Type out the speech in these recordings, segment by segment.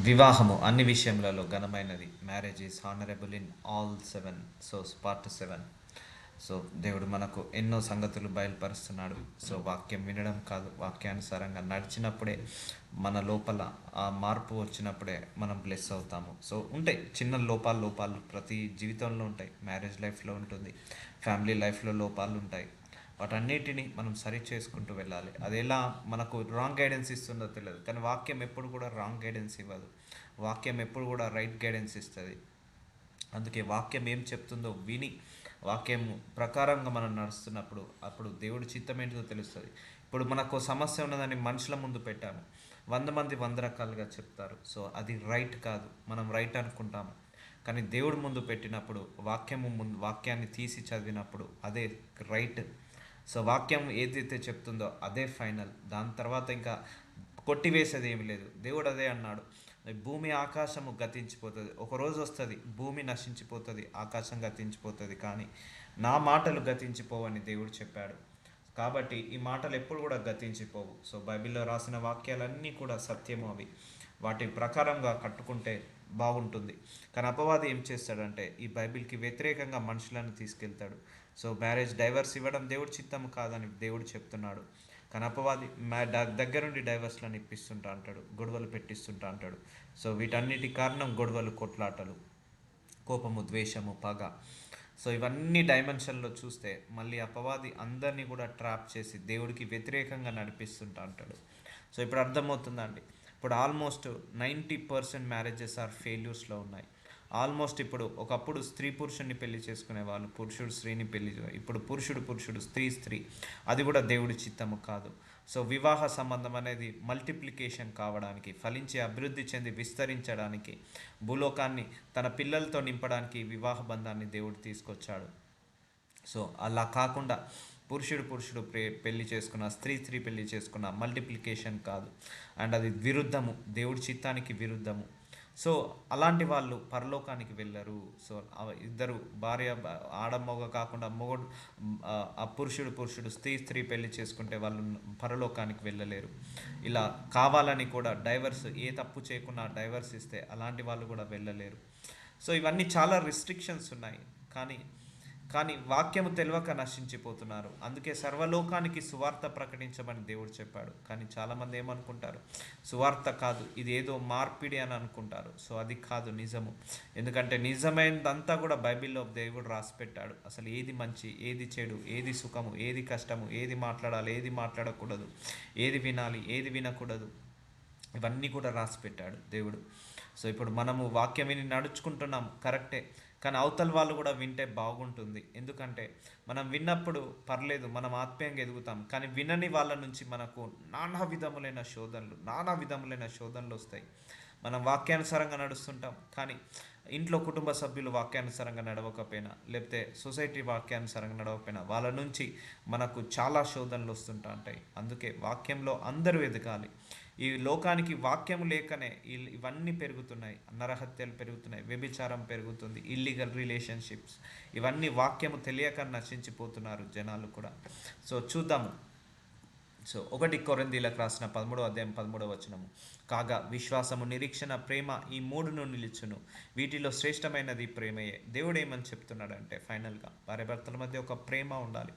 వివాహము అన్ని విషయములలో ఘనమైనది. Marriage is honourable in all seven. So part 7. So దేవుడు మనకు ఎన్నో సంగతులు బయలుపరుస్తున్నాడు. సో వాక్యం వినడం కాదు, వాక్యానుసారంగా నడిచినప్పుడే మన లోపల ఆ మార్పు వచ్చినప్పుడే మనం బ్లెస్ అవుతాము. సో ఉంటాయి చిన్న లోపాలు ప్రతి జీవితంలో ఉంటాయి. మ్యారేజ్ లైఫ్లో ఉంటుంది, ఫ్యామిలీ లైఫ్లో లోపాలు ఉంటాయి. వాటన్నిటిని మనం సరి చేసుకుంటూ వెళ్ళాలి. అది ఎలా మనకు రాంగ్ గైడెన్స్ ఇస్తుందో తెలియదు, కానీ వాక్యం ఎప్పుడు కూడా రాంగ్ గైడెన్స్ ఇవ్వదు. వాక్యం ఎప్పుడు కూడా రైట్ గైడెన్స్ ఇస్తుంది. అందుకే వాక్యం ఏం చెప్తుందో విని వాక్యం ప్రకారంగా మనం నడుస్తున్నప్పుడు అప్పుడు దేవుడి చిత్తం ఏంటిదో తెలుస్తుంది. ఇప్పుడు మనకు సమస్య ఉన్నదని మనుషుల ముందు పెట్టాము, 100 మంది 100 రకాలుగా చెప్తారు. సో అది రైట్ కాదు, మనం రైట్ అనుకుంటాము. కానీ దేవుడి ముందు పెట్టినప్పుడు వాక్యాన్ని తీసి చదివినప్పుడు అదే రైట్. సో వాక్యం ఏదైతే చెప్తుందో అదే ఫైనల్. దాని తర్వాత ఇంకా కొట్టివేసేది ఏమి లేదు. దేవుడు అదే అన్నాడు, భూమి ఆకాశము గతించిపోతుంది, ఒకరోజు వస్తుంది భూమి నశించిపోతుంది, ఆకాశం గతించిపోతుంది, కానీ నా మాటలు గతించిపోవని దేవుడు చెప్పాడు. కాబట్టి ఈ మాటలు ఎప్పుడు కూడా గతించిపోవు. సో బైబిల్లో రాసిన వాక్యాలన్నీ కూడా సత్యము. అవి వాటి ప్రకారంగా కట్టుకుంటే బాగుంటుంది. కానీ అపవాది ఏం చేస్తాడంటే ఈ బైబిల్కి వ్యతిరేకంగా మనుషులను తీసుకెళ్తాడు. సో మ్యారేజ్ డైవర్స్ ఇవ్వడం దేవుడి చిత్తం కాదని దేవుడు చెప్తున్నాడు. కానీ అపవాది దగ్గరుండి డైవర్స్లను ఇప్పిస్తుంటా అంటాడు, గొడవలు పెట్టిస్తుంటా అంటాడు. సో వీటన్నిటి కారణం గొడవలు, కొట్లాటలు, కోపము, ద్వేషము, పగ. సో ఇవన్నీ డైమెన్షన్లో చూస్తే మళ్ళీ అపవాది అందరినీ కూడా ట్రాప్ చేసి దేవుడికి వ్యతిరేకంగా నడిపిస్తుంటా అంటాడు. సో ఇప్పుడు అర్థమవుతుందండి. ఇప్పుడు ఆల్మోస్ట్ 90% మ్యారేజెస్ ఆర్ ఫెయిల్యూర్స్లో ఉన్నాయి. ఆల్మోస్ట్ ఇప్పుడు ఒకప్పుడు స్త్రీ పురుషుడిని పెళ్లి చేసుకునే వాళ్ళు, పురుషుడు స్త్రీని ఇప్పుడు పురుషుడు స్త్రీ. అది కూడా దేవుడి చిత్తము కాదు. సో వివాహ సంబంధం అనేది మల్టిప్లికేషన్ కావడానికి, ఫలించి అభివృద్ధి చెంది విస్తరించడానికి, భూలోకాన్ని తన పిల్లలతో నింపడానికి వివాహ బంధాన్ని దేవుడు తీసుకొచ్చాడు. సో అలా కాకుండా పురుషుడు పెళ్లి చేసుకున్న, స్త్రీ పెళ్లి చేసుకున్న మల్టిప్లికేషన్ కాదు. అండ్ అది విరుద్ధము, దేవుడి చిత్తానికి విరుద్ధము. సో అలాంటి వాళ్ళు పరలోకానికి వెళ్ళరు. సో ఇద్దరు భార్య ఆడమొగ కాకుండా మొగడు, ఆ పురుషుడు స్త్రీ పెళ్లి చేసుకుంటే వాళ్ళు పరలోకానికి వెళ్ళలేరు. ఇలా కావాలని కూడా డైవర్స్, ఏ తప్పు చేయకుండా డైవర్స్ ఇస్తే అలాంటి వాళ్ళు కూడా వెళ్ళలేరు. సో ఇవన్నీ చాలా రిస్ట్రిక్షన్స్ ఉన్నాయి. కానీ కానీ వాక్యము తెలియక నశించిపోతున్నారు. అందుకే సర్వలోకానికి సువార్త ప్రకటించమని దేవుడు చెప్పాడు. కానీ చాలామంది ఏమనుకుంటారు, సువార్త కాదు ఇది ఏదో మార్పిడి అని అనుకుంటారు. సో అది కాదు నిజము. ఎందుకంటే నిజమైనదంతా కూడా బైబిల్లో దేవుడు రాసి పెట్టాడు. అసలు ఏది మంచి, ఏది చెడు, ఏది సుఖము, ఏది కష్టము, ఏది మాట్లాడాలి, ఏది మాట్లాడకూడదు, ఏది వినాలి, ఏది వినకూడదు, ఇవన్నీ కూడా రాసి పెట్టాడు దేవుడు. సో ఇప్పుడు మనము వాక్యం విని నడుచుకుంటున్నాం, కరెక్టే. కానీ అవతల వాళ్ళు కూడా వింటే బాగుంటుంది. ఎందుకంటే మనం విన్నప్పుడు పర్లేదు, మనం ఆత్మీయంగా ఎదుగుతాం. కానీ వినని వాళ్ళ నుంచి మనకు నానా విధములైన శోధనలు వస్తాయి. మనం వాక్యానుసారంగా నడుస్తుంటాం, కానీ ఇంట్లో కుటుంబ సభ్యులు వాక్యానుసారంగా నడవకపోయినా, లేకపోతే సొసైటీ వాక్యానుసారంగా నడవకపోయినా వాళ్ళ నుంచి మనకు చాలా శోధనలు వస్తుంటా ఉంటాయి. అందుకే వాక్యంలో అందరూ ఎదగాలి. ఈ లోకానికి వాక్యం లేకనే ఇవన్నీ పెరుగుతున్నాయి. నరహత్యలు పెరుగుతున్నాయి, వ్యభిచారం పెరుగుతుంది, ఇల్లీగల్ రిలేషన్షిప్స్, ఇవన్నీ వాక్యము తెలియక నశించిపోతున్నారు జనాలు కూడా. సో చూద్దాము. సో 1 కొరింథీయులకు రాసిన 13వ అధ్యాయం 13వ వచనము, కాగా విశ్వాసము, నిరీక్షణ, ప్రేమ, ఈ మూడును నిలుచును, వీటిలో శ్రేష్టమైనది ప్రేమయే. దేవుడు ఏమని చెప్తున్నాడంటే ఫైనల్గా భార్యాభర్తల మధ్య ఒక ప్రేమ ఉండాలి,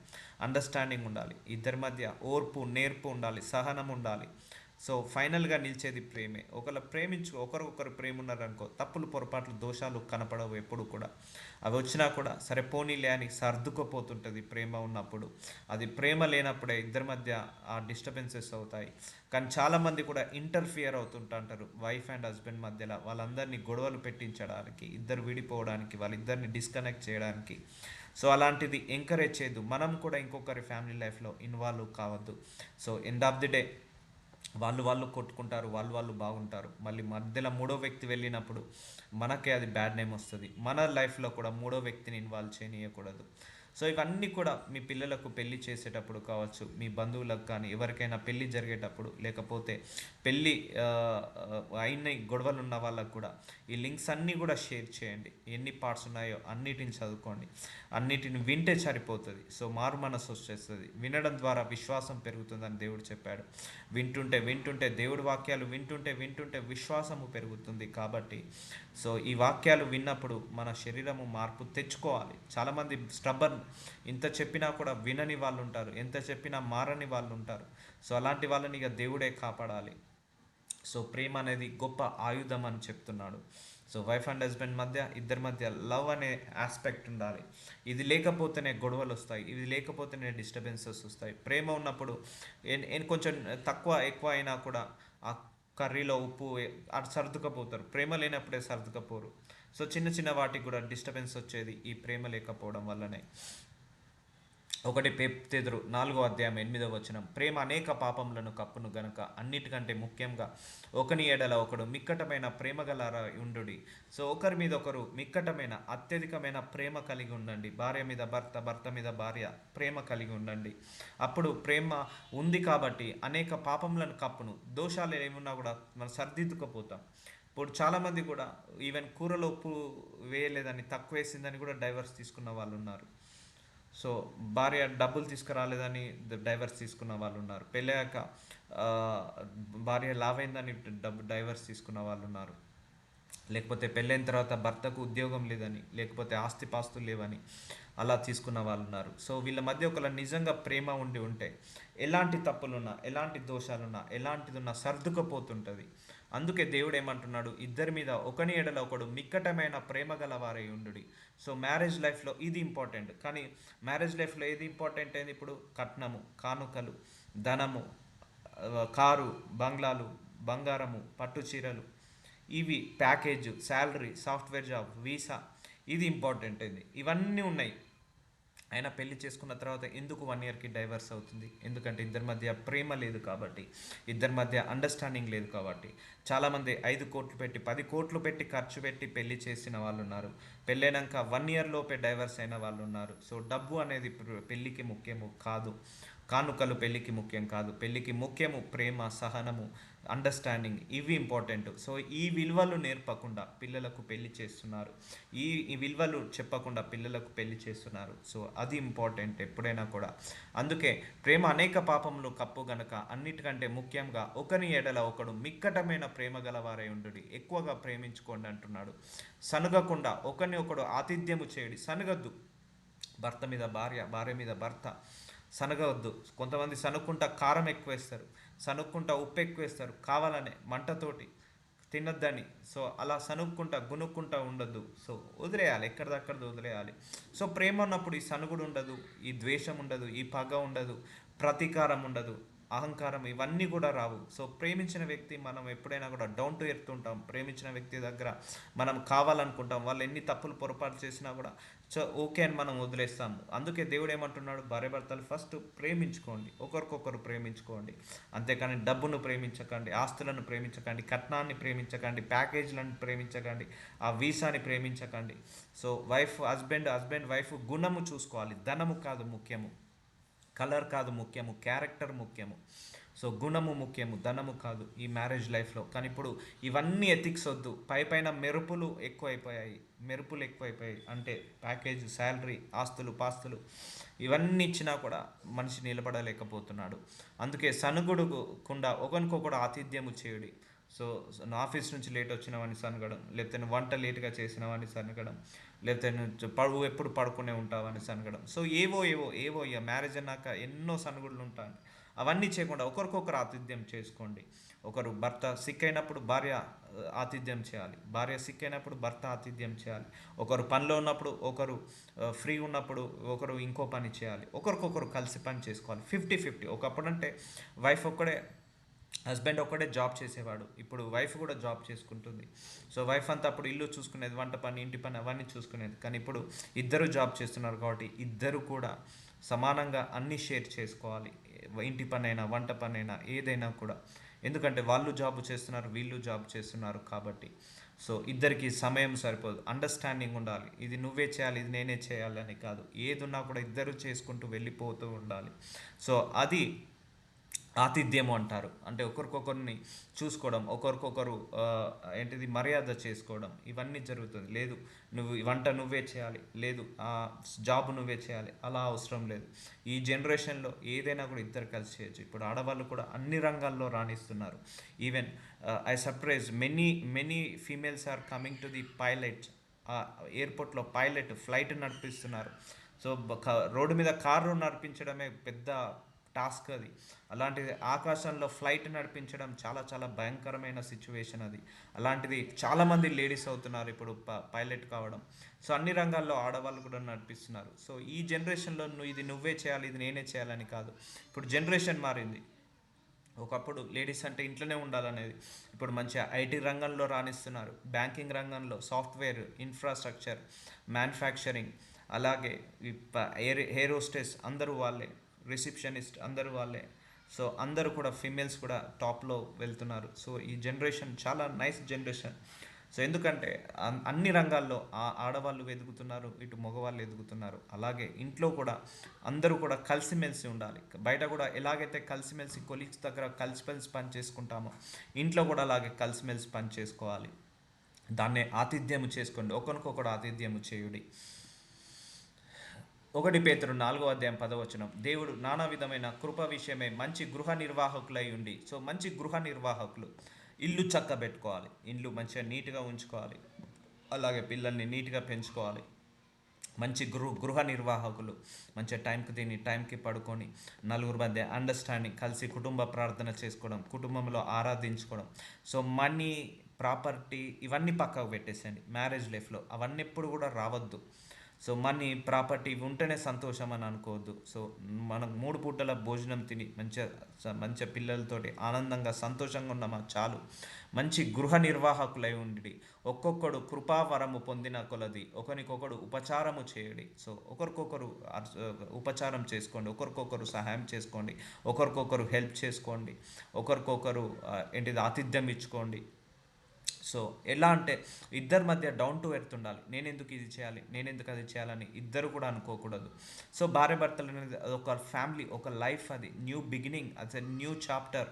అండర్స్టాండింగ్ ఉండాలి, ఇద్దరి మధ్య ఓర్పు, నేర్పు ఉండాలి, సహనం ఉండాలి. సో ఫైనల్గా నిలిచేది ప్రేమే. ఒకరికొకరు ప్రేమ ఉన్నారనుకో, తప్పులు, పొరపాట్లు, దోషాలు కనపడవు ఎప్పుడు కూడా. అవి వచ్చినా కూడా సరే పోనీలే అని సర్దుకుపోతుంటుంది ప్రేమ ఉన్నప్పుడు. అది ప్రేమ లేనప్పుడే ఇద్దరి మధ్య ఆ డిస్టర్బెన్సెస్ అవుతాయి. కానీ చాలామంది కూడా ఇంటర్ఫియర్ అవుతుంటారు వైఫ్ అండ్ హస్బెండ్ మధ్యలో, వాళ్ళందరినీ గొడవలు పెట్టించడానికి, ఇద్దరు విడిపోవడానికి, వాళ్ళిద్దరిని డిస్కనెక్ట్ చేయడానికి. సో అలాంటిది ఎంకరేజ్ చేయొద్దు. మనం కూడా ఇంకొకరి ఫ్యామిలీ లైఫ్లో ఇన్వాల్వ్ కావద్దు. So end of the day వాళ్ళు కొట్టుకుంటారు, వాళ్ళు బాగుంటారు. మళ్ళీ మధ్యలో మూడో వ్యక్తి వెళ్ళినప్పుడు మనకే అది బ్యాడ్ నేమ్ వస్తుంది. మన లైఫ్లో కూడా మూడో వ్యక్తిని ఇన్వాల్వ్ చేయనీయకూడదు. సో ఇవన్నీ కూడా మీ పిల్లలకు పెళ్లి చేసేటప్పుడు కావచ్చు, మీ బంధువులకు కానీ ఎవరికైనా పెళ్లి జరిగేటప్పుడు, లేకపోతే పెళ్ళి అయిన గొడవలు ఉన్న వాళ్ళకు కూడా ఈ లింక్స్ అన్నీ కూడా షేర్ చేయండి. ఎన్ని పార్ట్స్ ఉన్నాయో అన్నిటిని చదువుకోండి. అన్నిటిని వింటే సరిపోతుంది. సో మారు మనసు వచ్చేస్తుంది. వినడం ద్వారా విశ్వాసం పెరుగుతుందని దేవుడు చెప్పాడు. వింటుంటే వింటుంటే దేవుడి వాక్యాలు వింటుంటే వింటుంటే విశ్వాసము పెరుగుతుంది. కాబట్టి సో ఈ వాక్యాలు విన్నప్పుడు మన శరీరము మార్పు తెచ్చుకోవాలి. చాలామంది స్టబ్బర్న్, ఇంత చెప్పినా కూడా వినని వాళ్ళు ఉంటారు, ఎంత చెప్పినా మారని వాళ్ళు ఉంటారు. సో అలాంటి వాళ్ళని ఇక దేవుడే కాపాడాలి. సో ప్రేమ అనేది గొప్ప ఆయుధం అని చెప్తున్నాడు. సో వైఫ్ అండ్ హస్బెండ్ మధ్య, ఇద్దరి మధ్య లవ్ అనే ఆస్పెక్ట్ ఉండాలి. ఇది లేకపోతేనే గొడవలు వస్తాయి, ఇది లేకపోతేనే డిస్టర్బెన్సెస్ వస్తాయి. ప్రేమ ఉన్నప్పుడు కొంచెం తక్కువ ఎక్కువ అయినా కూడా ఆ కర్రీలో ఉప్పు అటు సర్దుకపోతారు. ప్రేమ లేనప్పుడే సర్దుకపోరు. సో చిన్న చిన్న వాటికి కూడా డిస్టర్బెన్స్ వచ్చేది ఈ ప్రేమ లేకపోవడం వల్లనే. 1 పేతురు 4:8 ప్రేమ అనేక పాపములను కప్పును గనుక అన్నిటికంటే ముఖ్యంగా ఒకని ఎడల ఒకడు మిక్కటమైన ప్రేమ గల ఉండుడి. సో ఒకరి మీద ఒకరు మిక్కటమైన అత్యధికమైన ప్రేమ కలిగి ఉండండి. భార్య మీద భర్త, భర్త మీద భార్య ప్రేమ కలిగి ఉండండి. అప్పుడు ప్రేమ ఉంది కాబట్టి అనేక పాపములను కప్పును. దోషాలు ఏమున్నా కూడా మనం సర్దిద్దుకుపోతాం. ఇప్పుడు చాలామంది కూడా ఈవెన్ కూరలో ఉప్పు వేయలేదని, తక్కువ వేసిందని కూడా డైవర్స్ తీసుకున్న వాళ్ళు ఉన్నారు. సో భార్య డబ్బులు తీసుకురాలేదని డైవర్స్ తీసుకున్న వాళ్ళు ఉన్నారు. పెళ్ళాక భార్య లావైందని డైవర్స్ తీసుకున్న వాళ్ళు ఉన్నారు. లేకపోతే పెళ్ళైన తర్వాత భర్తకు ఉద్యోగం లేదని, లేకపోతే ఆస్తిపాస్తులు లేవని అలా తీసుకున్న వాళ్ళు ఉన్నారు. సో వీళ్ళ మధ్య ఒకళ్ళ నిజంగా ప్రేమ ఉంటే ఎలాంటి తప్పులున్నా, ఎలాంటి దోషాలున్నా, ఎలాంటిదున్నా సర్దుకుపోతుంటుంది. అందుకే దేవుడు ఏమంటున్నాడు, ఇద్దరి మీద ఒకని ఎడల ఒకడు మిక్కటమైన ప్రేమ గలవారై ఉండుడి. సో మ్యారేజ్ లైఫ్లో ఇది ఇంపార్టెంట్. కానీ మ్యారేజ్ లైఫ్లో ఏది ఇంపార్టెంట్ అయింది? ఇప్పుడు కట్నము, కానుకలు, ధనము, కారు, బంగ్లాలు, బంగారము, పట్టు చీరలు, ఇవి package, salary, software job, visa, ఇది ఇంపార్టెంట్ అయింది. ఇవన్నీ ఉన్నాయి. అయినా పెళ్లి చేసుకున్న తర్వాత ఎందుకు 1 ఇయర్కి డైవర్స్ అవుతుంది? ఎందుకంటే ఇద్దరి మధ్య ప్రేమ లేదు కాబట్టి, ఇద్దరి మధ్య అండర్స్టాండింగ్ లేదు కాబట్టి. చాలామంది 5 కోట్లు పెట్టి, 10 కోట్లు పెట్టి ఖర్చు పెట్టి పెళ్లి చేసిన వాళ్ళు ఉన్నారు. పెళ్ళైనాక 1 ఇయర్ లోపే డైవర్స్ అయిన వాళ్ళు ఉన్నారు. సో డబ్బు అనేది పెళ్ళికి ముఖ్యము కాదు. కానుకలు పెళ్ళికి ముఖ్యం కాదు. పెళ్ళికి ముఖ్యము ప్రేమ, సహనము, అండర్స్టాండింగ్, ఇవి ఇంపార్టెంట్. సో ఈ విలువలు నేర్పకుండా పిల్లలకు పెళ్లి చేస్తున్నారు. ఈ విలువలు చెప్పకుండా పిల్లలకు పెళ్లి చేస్తున్నారు. సో అది ఇంపార్టెంట్ ఎప్పుడైనా కూడా. అందుకే ప్రేమ అనేక పాపములు కప్పు గనక అన్నిటికంటే ముఖ్యంగా ఒకని ఎడల ఒకడు మిక్కటమైన ప్రేమ గలవారై ఉండుడి. ఎక్కువగా ప్రేమించుకోండి అంటున్నాడు. సనుగకుండా ఒకరిని ఒకడు ఆతిథ్యము చేయుడి. సనగద్దు. భర్త మీద భార్య, భార్య మీద భర్త సనగవద్దు. కొంతమంది సనుక్కుంటా కారం ఎక్కువ వేస్తారు, సనుక్కుంటా ఉప్పు ఎక్కువ వేస్తారు కావాలనే మంటతోటి తినొద్దని. సో అలా సనుక్కుంటా గునుక్కుంటా ఉండొద్దు. సో వదిలేయాలి, ఎక్కడిదక్కడ వదిలేయాలి. సో ప్రేమ ఉన్నప్పుడు ఈ సనుగుడు ఉండదు, ఈ ద్వేషం ఉండదు, ఈ పగ ఉండదు, ప్రతీకారం ఉండదు, అహంకారం, ఇవన్నీ కూడా రావు. సో ప్రేమించిన వ్యక్తి మనం ఎప్పుడైనా కూడా డౌన్ టు ఎర్త్ ఉంటాం. ప్రేమించిన వ్యక్తి దగ్గర మనం కావాలనుకుంటాం. వాళ్ళు ఎన్ని తప్పులు పొరపాటు చేసినా కూడా సో ఓకే అని మనం వదిలేస్తాము. అందుకే దేవుడు ఏమంటున్నాడు, భార్యాభర్తలు ఫస్ట్ ప్రేమించుకోండి, ఒకరికొకరు ప్రేమించుకోండి. అంతేకాని డబ్బును ప్రేమించకండి, ఆస్తులను ప్రేమించకండి, కట్నాన్ని ప్రేమించకండి, ప్యాకేజీలను ప్రేమించకండి, ఆ వీసాని ప్రేమించకండి. సో హస్బెండ్ వైఫ్ గుణము చూసుకోవాలి. ధనము కాదు ముఖ్యము, కలర్ కాదు ముఖ్యము, క్యారెక్టర్ ముఖ్యము. సో గుణము ముఖ్యము, ధనము కాదు ఈ మ్యారేజ్ లైఫ్లో. కానీ ఇప్పుడు ఇవన్నీ ఎథిక్స్ వద్దు. పైన మెరుపులు ఎక్కువైపోయాయి. అంటే ప్యాకేజ్, శాలరీ, ఆస్తులు, పాస్తులు, ఇవన్నీ ఇచ్చినా కూడా మనిషి నిలబడలేకపోతున్నాడు. అందుకే సనుగుడుకుండా ఒకరికొకడు ఆతిథ్యము చేయుడి. సో ఆఫీస్ నుంచి లేట్ వచ్చినవని సనగడం, లేకపోతే నువ్వు వంట లేట్గా చేసినవని సనగడం, లేకపోతే నువ్వు ఎప్పుడు పడుకునే ఉంటావని సనగడం. సో ఏవో ఇక మ్యారేజ్ అన్నాక ఎన్నో సనుగుడులు ఉంటాయి. అవన్నీ చేయకుండా ఒకరికొకరు ఆతిథ్యం చేసుకోండి. ఒకరు భర్త సిక్ అయినప్పుడు భార్య ఆతిథ్యం చేయాలి, భార్య సిక్ అయినప్పుడు భర్త ఆతిథ్యం చేయాలి. ఒకరు పనిలో ఉన్నప్పుడు ఒకరు ఫ్రీ ఉన్నప్పుడు ఒకరు ఇంకో పని చేయాలి. ఒకరికొకరు కలిసి పని చేసుకోవాలి. 50-50. ఒకప్పుడు అంటే హస్బెండ్ ఒక్కడే జాబ్ చేసేవాడు, ఇప్పుడు వైఫ్ కూడా జాబ్ చేసుకుంటుంది. సో వైఫ్ అంతా అప్పుడు ఇల్లు చూసుకునేది, వంట పని, ఇంటి పని, అవన్నీ చూసుకునేది. కానీ ఇప్పుడు ఇద్దరు జాబ్ చేస్తున్నారు కాబట్టి ఇద్దరు కూడా సమానంగా అన్నీ షేర్ చేసుకోవాలి. ఇంటి పని అయినా, వంట పని అయినా, ఏదైనా కూడా ఎందుకంటే వాళ్ళు జాబ్ చేస్తున్నారు, వీళ్ళు జాబ్ చేస్తున్నారు కాబట్టి. సో ఇద్దరికి సమయం సరిపోదు, అండర్స్టాండింగ్ ఉండాలి. ఇది నువ్వే చేయాలి, ఇది నేనే చేయాలి అని కాదు, ఏది ఉన్నా కూడా ఇద్దరు చేసుకుంటూ వెళ్ళిపోతూ ఉండాలి. సో అది ఆతిథ్యము అంటారు. అంటే ఒకరికొకరిని చూసుకోవడం, ఒకరికొకరు ఏంటిది మర్యాద చేసుకోవడం, ఇవన్నీ జరుగుతుంది. లేదు నువ్వు ఈ వంట నువ్వే చేయాలి, లేదు జాబ్ నువ్వే చేయాలి, అలా అవసరం లేదు. ఈ జనరేషన్లో ఏదైనా కూడా ఇద్దరు కలిసి చేయొచ్చు. ఇప్పుడు ఆడవాళ్ళు కూడా అన్ని రంగాల్లో రాణిస్తున్నారు. Even I surprise many many females are coming to the pilot. ఎయిర్పోర్ట్లో పైలట్ ఫ్లైట్ నడిపిస్తున్నారు. సో రోడ్డు మీద కారు నడిపించడమే పెద్ద టాస్క్ అది. అలాంటిది ఆకాశంలో ఫ్లైట్ నడిపించడం చాలా చాలా భయంకరమైన సిచ్యువేషన్ అది. అలాంటిది చాలామంది లేడీస్ అవుతున్నారు ఇప్పుడు పైలట్ కావడం. సో అన్ని రంగాల్లో ఆడవాళ్ళు కూడా నడిపిస్తున్నారు. సో ఈ జనరేషన్లో ఇది నువ్వే చేయాలి, ఇది నేనే చేయాలని కాదు. ఇప్పుడు జనరేషన్ మారింది. ఒకప్పుడు లేడీస్ అంటే ఇంట్లోనే ఉండాలనేది, ఇప్పుడు మంచిగా ఐటీ రంగంలో రాణిస్తున్నారు. బ్యాంకింగ్ రంగంలో, సాఫ్ట్వేర్, ఇన్ఫ్రాస్ట్రక్చర్, మ్యానుఫ్యాక్చరింగ్, అలాగే ఈ ఎయిర్ హోస్టెస్ అందరూ వాళ్ళే, రిసెప్షనిస్ట్ అందరూ వాళ్ళే. సో అందరూ కూడా ఫీమేల్స్ కూడా టాప్లో వెళ్తున్నారు. సో ఈ జనరేషన్ చాలా నైస్ జనరేషన్. సో ఎందుకంటే అన్ని రంగాల్లో ఆడవాళ్ళు ఎదుగుతున్నారు, ఇటు మగవాళ్ళు ఎదుగుతున్నారు. అలాగే ఇంట్లో కూడా అందరూ కూడా కలిసిమెలిసి ఉండాలి. బయట కూడా ఎలాగైతే కలిసిమెలిసి కొలీగ్స్ దగ్గర కలిసిమెలిసి పని చేసుకుంటామో, ఇంట్లో కూడా అలాగే కలిసిమెలిసి పని చేసుకోవాలి. దాన్నే ఆతిథ్యము చేసుకోండి, ఒకరికొకడు ఆతిథ్యము చేయుడి. 1 పేతురు 4:10 దేవుడు నానా విధమైన కృప విషయమై మంచి గృహ నిర్వాహకులై ఉండి. సో మంచి గృహ నిర్వాహకులు ఇల్లు చక్కబెట్టుకోవాలి, ఇల్లు మంచిగా నీట్గా ఉంచుకోవాలి, అలాగే పిల్లల్ని నీట్గా పెంచుకోవాలి. మంచి గృహ నిర్వాహకులు మంచిగా టైంకి తిని టైంకి పడుకొని నలుగురు మధ్య అండర్స్టాండింగ్, కలిసి కుటుంబ ప్రార్థన చేసుకోవడం, కుటుంబంలో ఆరాధించుకోవడం. సో మనీ, ప్రాపర్టీ ఇవన్నీ పక్కకు పెట్టేసేయండి మ్యారేజ్ లైఫ్లో. అవన్నీ ఎప్పుడు కూడా రావద్దు. సో మనీ, ప్రాపర్టీ ఉంటేనే సంతోషం అని అనుకోవద్దు. సో మనం 3 పూటల భోజనం తిని మంచిగా పిల్లలతోటి ఆనందంగా సంతోషంగా ఉన్నామా చాలు. మంచి గృహ నిర్వాహకులై ఉండి ఒక్కొక్కడు కృపావరము పొందిన కొలది ఒకరికొకడు ఉపచారము చేయడి. సో ఒకరికొకరు ఉపచారం చేసుకోండి, ఒకరికొకరు సహాయం చేసుకోండి, ఒకరికొకరు హెల్ప్ చేసుకోండి, ఒకరికొకరు ఏంటిది ఆతిథ్యం ఇచ్చుకోండి. సో ఎలా అంటే ఇద్దరి మధ్య డౌన్ టు ఎర్త్ ఉండాలి. నేను ఎందుకు ఇది చేయాలి, నేను ఎందుకు అది చేయాలని ఇద్దరు కూడా అనుకోకూడదు. సో భార్య భర్తలు అనేది ఒక ఫ్యామిలీ, ఒక లైఫ్, అది న్యూ బిగినింగ్, అది న్యూ చాప్టర్.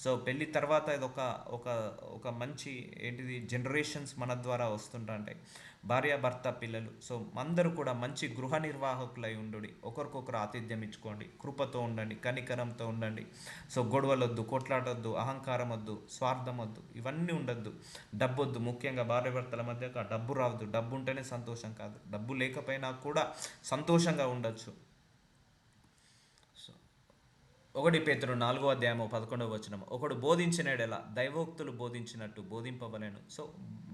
సో పెళ్ళి తర్వాత ఇది ఒక ఒక ఒక మంచి ఏంటిది జనరేషన్స్ మన ద్వారా వస్తుంటాయి. భార్య భర్త పిల్లలు, సో అందరూ కూడా మంచి గృహ నిర్వాహకులై ఉండు, ఒకరికొకరు ఆతిథ్యం ఇచ్చుకోండి, కృపతో ఉండండి, కనికరంతో ఉండండి. సో గొడవలొద్దు, కొట్లాటొద్దు, అహంకారం వద్దు, స్వార్థం వద్దు, ఇవన్నీ ఉండొద్దు. డబ్బు వద్దు. ముఖ్యంగా భార్య భర్తల మధ్య డబ్బు రావద్దు. డబ్బు ఉంటేనే సంతోషం కాదు, డబ్బు లేకపోయినా కూడా సంతోషంగా ఉండొచ్చు. సో 1 పేతురు 4:11 ఒకడు బోధించినడెలా దైవోక్తులు బోధించినట్టు బోధింపవలెను. సో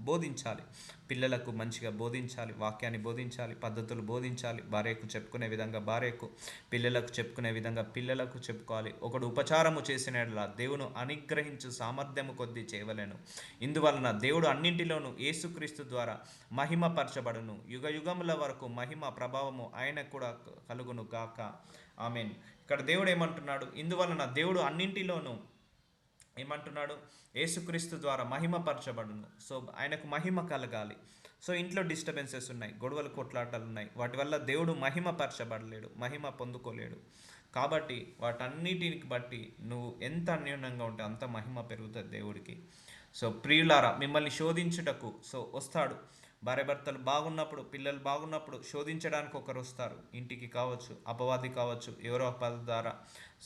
బోధించాలి, పిల్లలకు మంచిగా బోధించాలి, వాక్యాన్ని బోధించాలి, పద్ధతులు బోధించాలి. భార్యకు చెప్పుకునే విధంగా భార్యకు, పిల్లలకు చెప్పుకునే విధంగా పిల్లలకు చెప్పుకోవాలి. ఒకడు ఉపచారము చేసినడలా దేవుని అనుగ్రహించు సామర్థ్యము కొద్దీ చేయవలెను. ఇందువలన దేవుడు అన్నింటిలోనూ యేసుక్రీస్తు ద్వారా మహిమపరచబడును. యుగ యుగముల వరకు మహిమ ప్రభావము ఆయనకు కూడా కలుగును గాక. ఆమేన్. ఇక్కడ దేవుడు ఏమంటున్నాడు? ఇందువలన దేవుడు అన్నింటిలోనూ ఏమంటున్నాడు? యేసుక్రీస్తు ద్వారా మహిమపరచబడును. సో ఆయనకు మహిమ కలగాలి. సో ఇంట్లో డిస్టర్బెన్సెస్ ఉన్నాయి, గొడవలు కొట్లాటలు ఉన్నాయి, వాటి వల్ల దేవుడు మహిమపరచబడలేడు, మహిమ పొందుకోలేడు. కాబట్టి వాటన్నిటిని బట్టి నువ్వు ఎంత అన్యోన్యంగా ఉంటే అంత మహిమ పెరుగుతుంది దేవుడికి. సో ప్రియులారా, మిమ్మల్ని శోధించుటకు సో వస్తాడు. భార్యాభర్తలు బాగున్నప్పుడు, పిల్లలు బాగున్నప్పుడు శోధించడానికి ఒకరు వస్తారు. ఇంటికి కావచ్చు, అపవాది కావచ్చు, ఎవరో ఒక ద్వారా.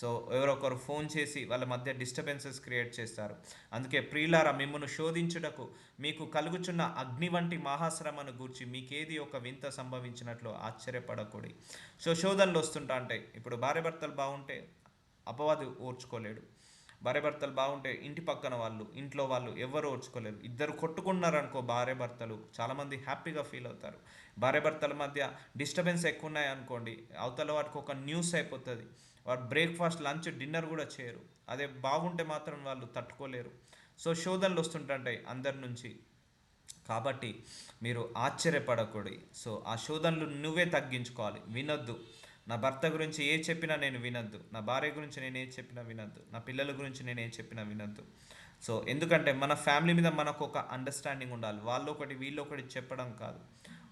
సో ఎవరో ఒకరు ఫోన్ చేసి వాళ్ళ మధ్య డిస్టర్బెన్సెస్ క్రియేట్ చేస్తారు. అందుకే ప్రియులారా, మిమ్మల్ని శోధించుటకు మీకు కలుగుచున్న అగ్ని వంటి మహాశ్రమను గూర్చి మీకేది ఒక వింత సంభవించినట్లు ఆశ్చర్యపడకూడదు. సో శోధనలు వస్తుంటా ఉంటాయి. ఇప్పుడు భార్యాభర్తలు బాగుంటే అపవాది ఓర్చుకోలేడు. భార్యాభర్తలు బాగుంటే ఇంటి పక్కన వాళ్ళు, ఇంట్లో వాళ్ళు ఎవరు ఓర్చుకోలేరు. ఇద్దరు కొట్టుకున్నారనుకో భార్యాభర్తలు, చాలామంది హ్యాపీగా ఫీల్ అవుతారు. భార్యాభర్తల మధ్య డిస్టర్బెన్స్ ఎక్కువ ఉన్నాయనుకోండి, అవతల వారికి ఒక న్యూస్ అయిపోతుంది. వారు బ్రేక్ఫాస్ట్, లంచ్, డిన్నర్ కూడా చేయరు. అదే బాగుంటే మాత్రం వాళ్ళు తట్టుకోలేరు. సో శోధనలు వస్తుంటాయి అందరి నుంచి. కాబట్టి మీరు ఆశ్చర్యపడకూడదు. సో ఆ శోధనలు నువ్వే తగ్గించుకోవాలి. వినొద్దు. నా భర్త గురించి ఏ చెప్పినా నేను వినొద్దు, నా భార్య గురించి నేను ఏ చెప్పినా వినొద్దు, నా పిల్లల గురించి నేను ఏ చెప్పినా వినొద్దు. సో ఎందుకంటే మన ఫ్యామిలీ మీద మనకు ఒక అండర్స్టాండింగ్ ఉండాలి. వాళ్ళు ఒకటి వీళ్ళు ఒకటి చెప్పడం కాదు,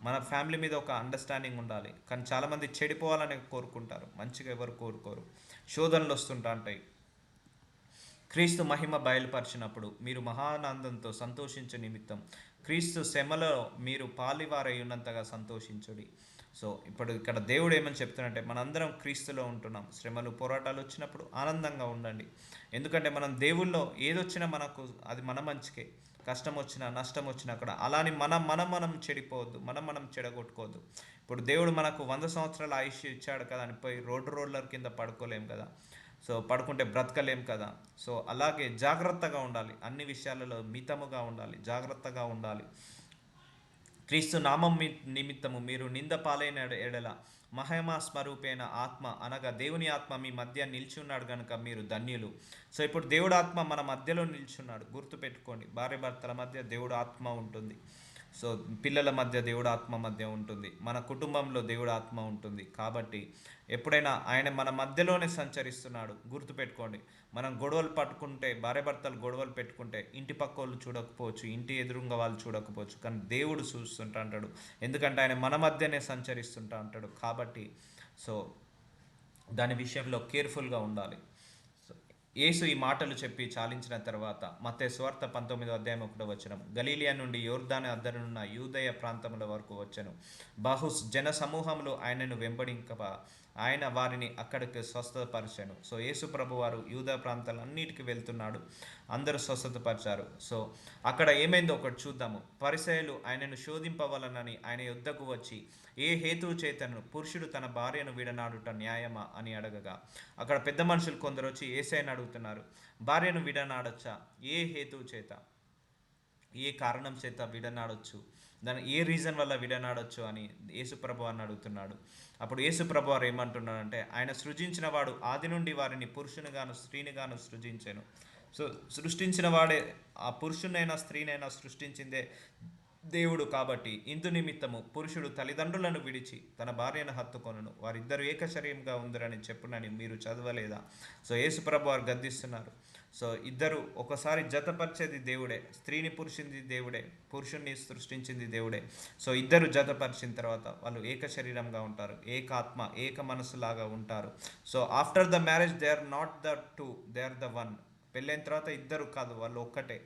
మన ఫ్యామిలీ మీద ఒక అండర్స్టాండింగ్ ఉండాలి. కానీ చాలామంది చెడిపోవాలని కోరుకుంటారు, మంచిగా ఎవరు కోరుకోరు. శోధనలు వస్తుంటా ఉంటాయి. క్రీస్తు మహిమ బయలుపరిచినప్పుడు మీరు మహానందంతో సంతోషించే నిమిత్తం క్రీస్తు శ్రమలో మీరు పాలివారై ఉన్నంతగా సంతోషించుడి. సో ఇప్పుడు ఇక్కడ దేవుడు ఏమని చెప్తున్నట్టే, మనందరం క్రీస్తులో ఉంటున్నాం. శ్రమలు పోరాటాలు వచ్చినప్పుడు ఆనందంగా ఉండండి. ఎందుకంటే మనం దేవుల్లో ఏదొచ్చినా మనకు అది మన మంచికే. కష్టం వచ్చినా నష్టం వచ్చినా అక్కడ అలాని మనం చెడిపోవద్దు, మనం చెడగొట్టుకోవద్దు. ఇప్పుడు దేవుడు మనకు 100 సంవత్సరాల ఆయుష్ ఇచ్చాడు కదా అని పోయి రోలర్ కింద పడుకోలేం కదా. సో పడుకుంటే బ్రతకలేం కదా. సో అలాగే జాగ్రత్తగా ఉండాలి, అన్ని విషయాలలో మితముగా ఉండాలి, జాగ్రత్తగా ఉండాలి. క్రీస్తు నామం నిమిత్తము మీరు నింద పాలైన ఎడల మహిమా స్వరూపైన ఆత్మ అనగా దేవుని ఆత్మ మీ మధ్య నిల్చున్నాడు కనుక మీరు ధన్యులు. సో ఇప్పుడు దేవుడు ఆత్మ మన మధ్యలో నిల్చున్నాడు, గుర్తుపెట్టుకోండి. భార్య భర్తల మధ్య దేవుడు ఆత్మ ఉంటుంది. సో పిల్లల మధ్య దేవుడు ఆత్మ మధ్య ఉంటుంది, మన కుటుంబంలో దేవుడు ఆత్మ ఉంటుంది. కాబట్టి ఎప్పుడైనా ఆయన మన మధ్యలోనే సంచరిస్తున్నాడు, గుర్తుపెట్టుకోండి. మనం గొడవలు పట్టుకుంటే, భార్య భర్తలు గొడవలు పెట్టుకుంటే ఇంటి పక్క వాళ్ళు చూడకపోవచ్చు, ఇంటి ఎదురుగా వాళ్ళు చూడకపోవచ్చు, కానీ దేవుడు చూస్తుంటా అంటాడు. ఎందుకంటే ఆయన మన మధ్యనే సంచరిస్తుంటా అంటాడు. కాబట్టి సో దాని విషయంలో కేర్ఫుల్గా ఉండాలి. యేసు ఈ మాటలు చెప్పి చాలించిన తర్వాత మత్తయి సువార్త 19వ అధ్యాయం 1వ వచనం, గలీలియా నుండి యోర్దాను అద్దరునున్న యూదయ ప్రాంతముల వరకు వచ్చెను. జన సమూహములు ఆయనను వెంబడింప ఆయన వారిని అక్కడికి స్వస్థతపరిచాను. సో యేసు ప్రభు వారు యూదా ప్రాంతాలన్నిటికీ వెళ్తున్నాడు, అందరూ స్వస్థతపరిచారు. సో అక్కడ ఏమైందో ఒకటి చూద్దాము. పరిసయ్యులు ఆయనను శోధింపవలనని ఆయన యుద్ధకు వచ్చి ఏ హేతువు చేతను పురుషుడు తన భార్యను విడనాడుట న్యాయమా అని అడగగా, అక్కడ పెద్ద మనుషులు కొందరు వచ్చి యేసయ్యను అడుగుతున్నారు, భార్యను విడనాడొచ్చా? ఏ హేతువు చేత, ఏ కారణం చేత విడనాడొచ్చు, దాని ఏ రీజన్ వల్ల విడనాడొచ్చు అని యేసుప్రభు అని అడుగుతున్నాడు. అప్పుడు యేసుప్రభు వారు ఏమంటున్నాడంటే, ఆయన సృజించిన వాడు ఆది నుండి వారిని పురుషునిగాను స్త్రీనిగాను సృజించాను. సో సృష్టించిన వాడే, ఆ పురుషునైనా స్త్రీనైనా సృష్టించిందే దేవుడు. కాబట్టి ఇందు నిమిత్తము పురుషుడు తల్లిదండ్రులను విడిచి తన భార్యను హత్తుకొనును, వారిద్దరు ఏకశరీరంగా ఉందరని చెప్పునని మీరు చదవలేదా? సో యేసుప్రభు వారు గద్దిస్తున్నారు. సో ఇద్దరు ఒకసారి జతపరిచేది దేవుడే, స్త్రీని పురుషుని దేవుడే, పురుషుణ్ణి సృష్టించింది దేవుడే. సో ఇద్దరు జతపరిచిన తర్వాత వాళ్ళు ఏక శరీరంగా ఉంటారు, ఏక ఆత్మ ఏక మనసులాగా ఉంటారు. So after the marriage they are not the two, they are the one. పెళ్ళైన తర్వాత ఇద్దరు కాదు, వాళ్ళు ఒక్కటే,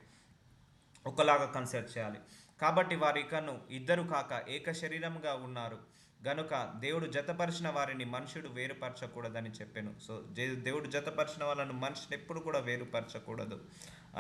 ఒకలాగా కన్సిడర్ చేయాలి. కాబట్టి వారి ఇకను ఇద్దరు కాక ఏక శరీరంగా ఉన్నారు గనుక దేవుడు జతపరిచిన వారిని మనుషుడు వేరుపరచకూడదని చెప్పాను. సో దేవుడు జతపరిచిన వాళ్ళను మనిషిని ఎప్పుడు కూడా వేరుపరచకూడదు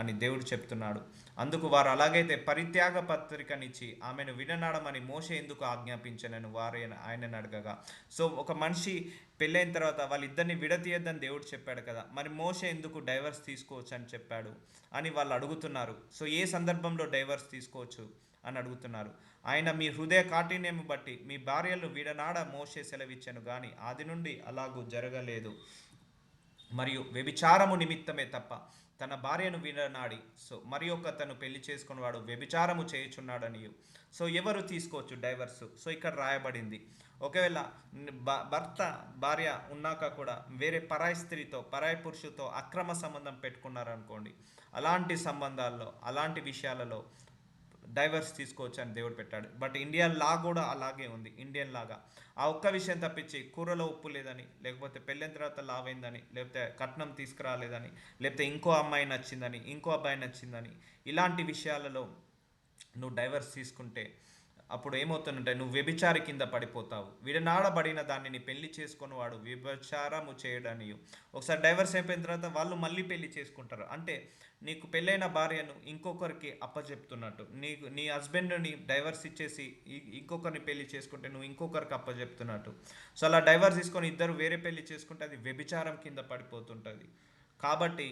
అని దేవుడు చెప్తున్నాడు. అందుకు వారు అలాగైతే పరిత్యాగ పత్రికనిచ్చి ఆమెను విడనాడమని మోషే ఎందుకు ఆజ్ఞాపించనని వారు ఆయనను అడగగా, సో ఒక మనిషి పెళ్ళైన తర్వాత వాళ్ళిద్దరిని విడతీయద్దని దేవుడు చెప్పాడు కదా, మరి మోషే ఎందుకు డైవర్స్ తీసుకోవచ్చు అని చెప్పాడు అని వాళ్ళు అడుగుతున్నారు. సో ఏ సందర్భంలో డైవర్స్ తీసుకోవచ్చు అని అడుగుతున్నారు. ఆయన మీ హృదయ కాఠిన్యము బట్టి మీ భార్యలు విడనాడ మోషే సెలవిచ్చాను కానీ ఆది నుండి అలాగూ జరగలేదు. మరియు వ్యభిచారము నిమిత్తమే తప్ప తన భార్యను విడనాడి సో మరి ఒక తను పెళ్లి చేసుకున్నవాడు వ్యభిచారము చేయుచున్నాడని. సో ఎవరు తీసుకోవచ్చు డైవర్స్? సో ఇక్కడ రాయబడింది, ఒకవేళ భర్త భార్య ఉన్నాక కూడా వేరే పరాయి స్త్రీతో పరాయి పురుషుతో అక్రమ సంబంధం పెట్టుకున్నారనుకోండి, అలాంటి సంబంధాల్లో అలాంటి విషయాలలో డైవర్స్ తీసుకోవచ్చు అని దేవుడు పెట్టాడు. బట్ ఇండియన్ లా కూడా అలాగే ఉంది, ఇండియన్ లాగా. ఆ ఒక్క విషయం తప్పించి కూరలో ఉప్పు లేదని, లేకపోతే పెళ్ళైన తర్వాత లావైందని, లేకపోతే కట్నం తీసుకురాలేదని, లేకపోతే ఇంకో అమ్మాయి నచ్చిందని, ఇంకో అబ్బాయి నచ్చిందని, ఇలాంటి విషయాలలో నువ్వు డైవర్స్ తీసుకుంటే అప్పుడు ఏమవుతుందంటే నువ్వు వ్యభిచారి కింద పడిపోతావు. విడనాడబడిన దానిని పెళ్లి చేసుకుని వాడు వ్యభిచారము చేయడని. ఒకసారి డైవర్స్ అయిపోయిన తర్వాత వాళ్ళు మళ్ళీ పెళ్లి చేసుకుంటారు. అంటే నీకు పెళ్ళైన భార్యను ఇంకొకరికి అప్పచెప్తున్నట్టు, నీ హస్బెండ్ని డైవర్స్ ఇచ్చేసి ఇంకొకరిని పెళ్లి చేసుకుంటే నువ్వు ఇంకొకరికి అప్పచెప్తున్నట్టు. సో అలా డైవర్స్ తీసుకొని ఇద్దరు వేరే పెళ్లి చేసుకుంటే అది వ్యభిచారం కింద పడిపోతుంటుంది. కాబట్టి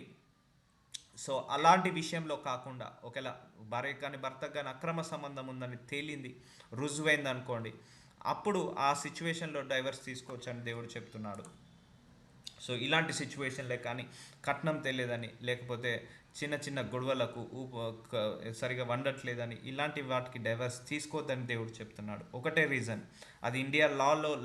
సో అలాంటి విషయంలో కాకుండా ఒకవేళ భార్య కానీ భర్తకు కానీ అక్రమ సంబంధం ఉందని తేలింది, రుజువైంది అనుకోండి, అప్పుడు ఆ సిచ్యువేషన్లో డైవర్స్ తీసుకోవచ్చు అని దేవుడు చెప్తున్నాడు. సో ఇలాంటి సిచ్యువేషన్లే కానీ కట్నం తెలియదని, లేకపోతే చిన్న చిన్న గొడవలకు సరిగా వండట్లేదని, ఇలాంటి వాటికి డైవర్స్ తీసుకోవద్దని దేవుడు చెప్తున్నాడు. ఒకటే రీజన్, అది ఇండియా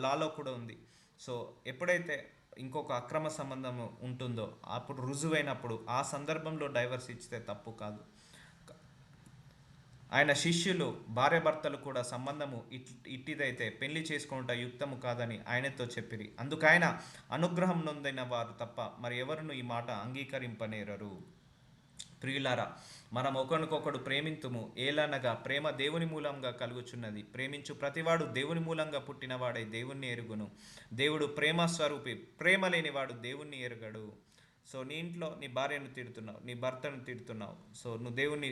లాలో కూడా ఉంది. సో ఎప్పుడైతే ఇంకొక అక్రమ సంబంధం ఉంటుందో అప్పుడు రుజువైనప్పుడు ఆ సందర్భంలో డైవర్స్ ఇచ్చితే తప్పు కాదు. ఆయన శిష్యులు భార్యాభర్తలు కూడా సంబంధము ఇట్టిదైతే పెళ్లి చేసుకొనుట యుక్తము కాదని ఆయనతో చెప్పిరి. అందుకైన అనుగ్రహం నొందిన వారు తప్ప మరి ఎవరును ఈ మాట అంగీకరింపనేరరు. ప్రియులారా, మనం ఒకరికొకడు ప్రేమింతుము, ఏలనగా ప్రేమ దేవుని మూలంగా కలుగుచున్నది. ప్రేమించు ప్రతివాడు దేవుని మూలంగా పుట్టినవాడై దేవుణ్ణి ఎరుగును. దేవుడు ప్రేమ స్వరూపి, ప్రేమ లేనివాడు దేవుణ్ణి ఎరుగడు. సో నీ ఇంట్లో నీ భార్యను తిడుతున్నావు, నీ భర్తను తిడుతున్నావు, సో నువ్వు దేవుణ్ణి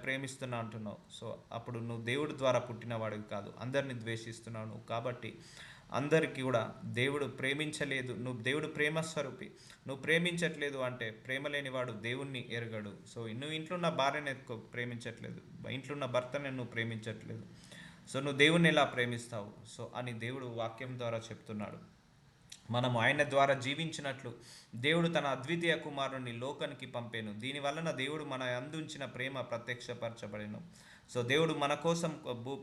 ప్రేమిస్తున్నా అంటున్నావు. సో అప్పుడు నువ్వు దేవుడి ద్వారా పుట్టినవాడివి కాదు, అందరిని ద్వేషిస్తున్నావు నువ్వు. కాబట్టి అందరికీ కూడా దేవుడు ప్రేమించలేదు, నువ్వు దేవుడు ప్రేమ స్వరూపి, నువ్వు ప్రేమించట్లేదు అంటే ప్రేమ లేనివాడు దేవుణ్ణి ఎరగడు. సో నువ్వు ఇంట్లో ఉన్న భార్యను ప్రేమించట్లేదు, ఇంట్లో ఉన్న భర్తని నువ్వు ప్రేమించట్లేదు, సో నువ్వు దేవుణ్ణి ఎలా ప్రేమిస్తావు? సో అని దేవుడు వాక్యం ద్వారా చెప్తున్నాడు. మనము ఆయన ద్వారా జీవించినట్లు దేవుడు తన అద్వితీయ కుమారుని లోకానికి పంపాను. దీనివలన దేవుడు మన అందించిన ప్రేమ ప్రత్యక్షపరచబడెను. సో దేవుడు మన కోసం